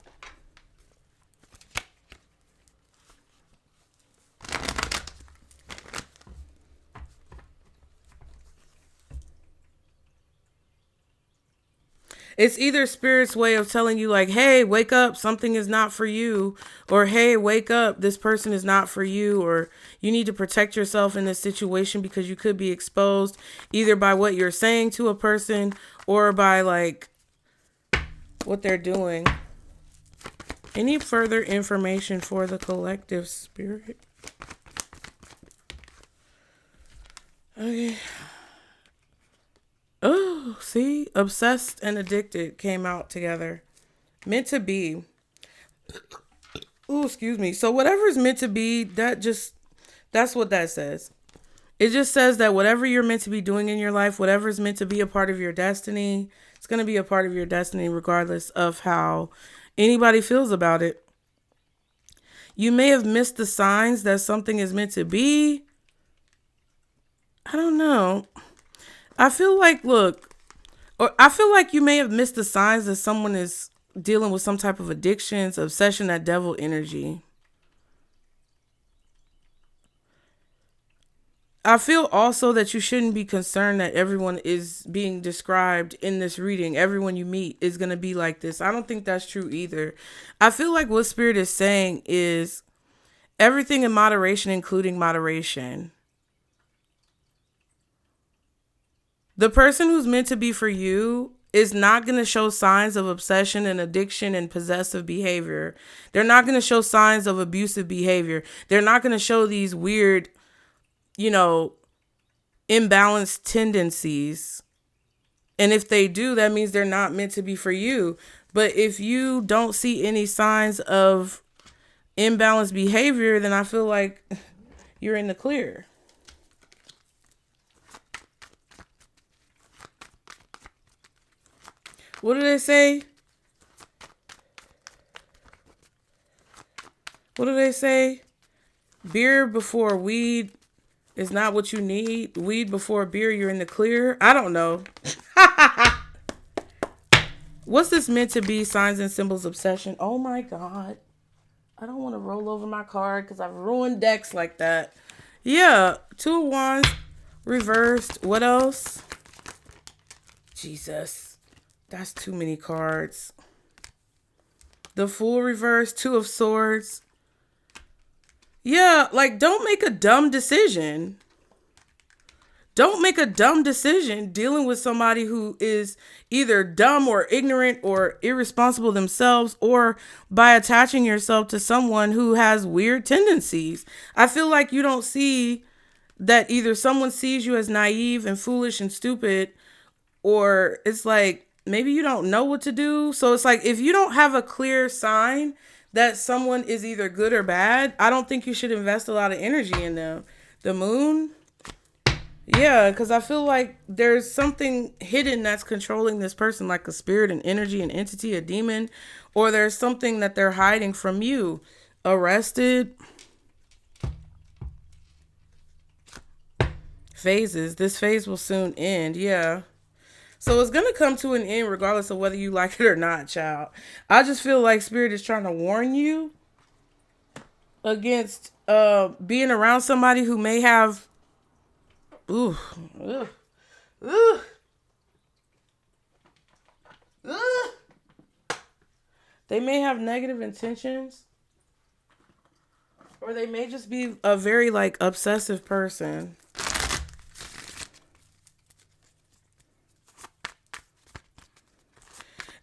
It's either Spirit's way of telling you like, hey, wake up, something is not for you, or hey, wake up, this person is not for you, or you need to protect yourself in this situation because you could be exposed either by what you're saying to a person or by like what they're doing. Any further information for the collective, Spirit? Okay. Oh, see? Obsessed and addicted came out together. Meant to be. Oh, excuse me. So whatever is meant to be, that's what that says. It just says that whatever you're meant to be doing in your life, whatever is meant to be a part of your destiny, it's going to be a part of your destiny regardless of how anybody feels about it. You may have missed the signs that something is meant to be. I don't know. I feel like you may have missed the signs that someone is dealing with some type of addictions, obsession, that devil energy. I feel also that you shouldn't be concerned that everyone is being described in this reading. Everyone you meet is going to be like this. I don't think that's true either. I feel like what Spirit is saying is everything in moderation, including moderation. The person who's meant to be for you is not going to show signs of obsession and addiction and possessive behavior. They're not going to show signs of abusive behavior. They're not going to show these weird, imbalanced tendencies. And if they do, that means they're not meant to be for you. But if you don't see any signs of imbalanced behavior, then I feel like you're in the clear. What do they say? What do they say? Beer before weed is not what you need. Weed before beer, you're in the clear. I don't know. What's this meant to be? Signs and symbols obsession. Oh my God. I don't want to roll over my card because I've ruined decks like that. Yeah. 2 of Wands reversed. What else? Jesus. That's too many cards. The Fool reversed. 2 of Swords. Yeah, like, don't make a dumb decision. Don't make a dumb decision dealing with somebody who is either dumb or ignorant or irresponsible themselves, or by attaching yourself to someone who has weird tendencies. I feel like you don't see that either someone sees you as naive and foolish and stupid, or it's like maybe you don't know what to do. So it's like if you don't have a clear sign that someone is either good or bad, I don't think you should invest a lot of energy in them. The Moon. Yeah, because I feel like there's something hidden that's controlling this person, like a spirit, an energy, an entity, a demon, or there's something that they're hiding from you. Arrested. Phases. This phase will soon end. Yeah. So it's going to come to an end regardless of whether you like it or not, child. I just feel like Spirit is trying to warn you against being around somebody who may have... They may have negative intentions. Or they may just be a very, like, obsessive person.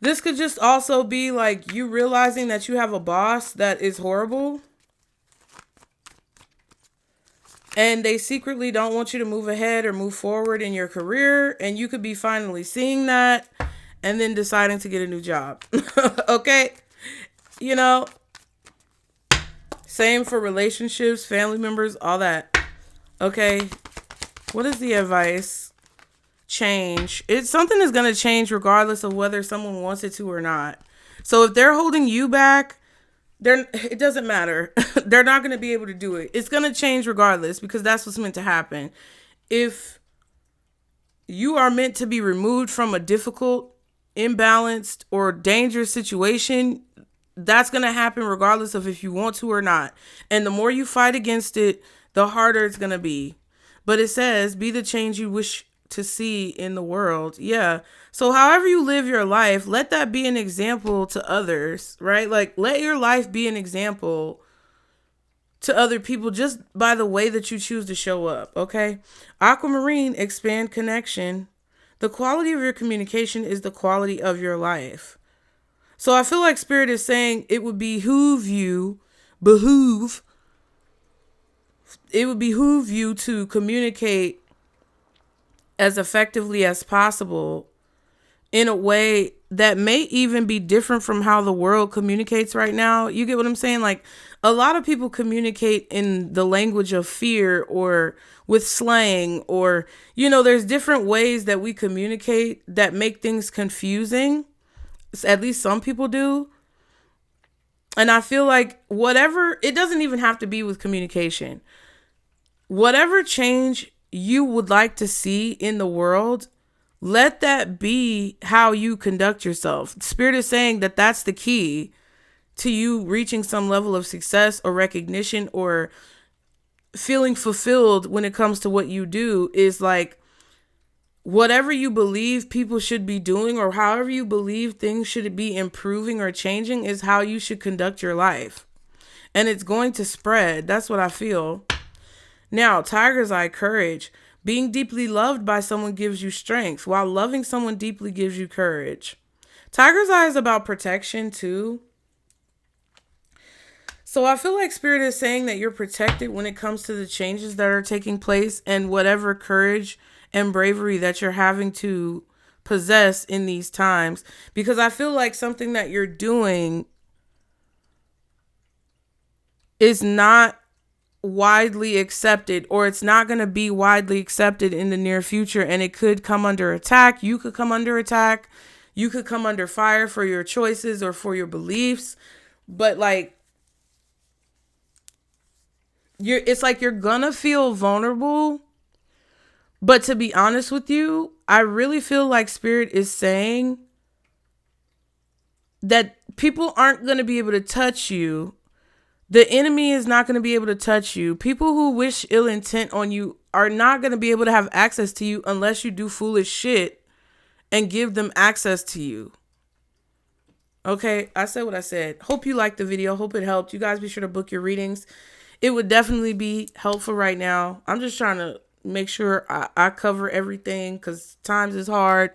This could just also be like you realizing that you have a boss that is horrible. And they secretly don't want you to move ahead or move forward in your career. And you could be finally seeing that and then deciding to get a new job. Okay? You know, same for relationships, family members, all that. Okay? What is the advice? Change. It's something that's going to change regardless of whether someone wants it to or not. So if they're holding you back, it doesn't matter. They're not going to be able to do it. It's going to change regardless because that's what's meant to happen. If you are meant to be removed from a difficult, imbalanced, or dangerous situation, that's going to happen regardless of if you want to or not. And the more you fight against it, the harder it's going to be. But it says, be the change you wish to see in the world. Yeah. So however you live your life, let that be an example to others, right? Like, let your life be an example to other people just by the way that you choose to show up. Okay. Aquamarine, expand connection. The quality of your communication is the quality of your life. So I feel like Spirit is saying it would behoove you to communicate as effectively as possible in a way that may even be different from how the world communicates right now. You get what I'm saying? Like, a lot of people communicate in the language of fear or with slang, or, you know, there's different ways that we communicate that make things confusing. At least some people do. And I feel like it doesn't even have to be with communication. Whatever change you would like to see in the world, let that be how you conduct yourself. Spirit is saying that that's the key to you reaching some level of success or recognition or feeling fulfilled when it comes to what you do, is like whatever you believe people should be doing or however you believe things should be improving or changing is how you should conduct your life. And it's going to spread. That's what I feel. Now, Tiger's Eye, courage. Being deeply loved by someone gives you strength, while loving someone deeply gives you courage. Tiger's Eye is about protection too. So I feel like Spirit is saying that you're protected when it comes to the changes that are taking place, and whatever courage and bravery that you're having to possess in these times, because I feel like something that you're doing is not widely accepted, or it's not going to be widely accepted in the near future, and it could come under attack. You could come under attack. You could come under fire for your choices or for your beliefs. But like, it's like you're gonna feel vulnerable. But to be honest with you, I really feel like Spirit is saying that people aren't going to be able to touch you. The enemy is not going to be able to touch you. People who wish ill intent on you are not going to be able to have access to you unless you do foolish shit and give them access to you. Okay, I said what I said. Hope you liked the video. Hope it helped. You guys be sure to book your readings. It would definitely be helpful right now. I'm just trying to make sure I cover everything because times is hard.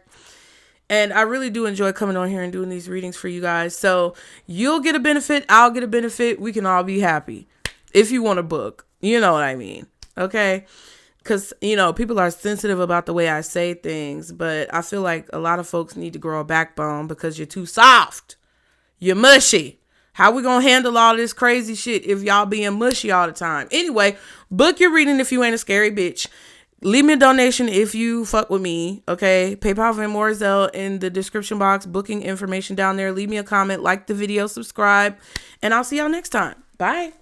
And I really do enjoy coming on here and doing these readings for you guys. So you'll get a benefit. I'll get a benefit. We can all be happy. If you want a book, you know what I mean. Okay. Because, you know, people are sensitive about the way I say things. But I feel like a lot of folks need to grow a backbone because you're too soft. You're mushy. How we gonna handle all this crazy shit if y'all being mushy all the time? Anyway, book your reading if you ain't a scary bitch. Leave me a donation if you fuck with me, okay? PayPal, Venmo, Zelle in the description box. Booking information down there. Leave me a comment, like the video, subscribe, and I'll see y'all next time. Bye.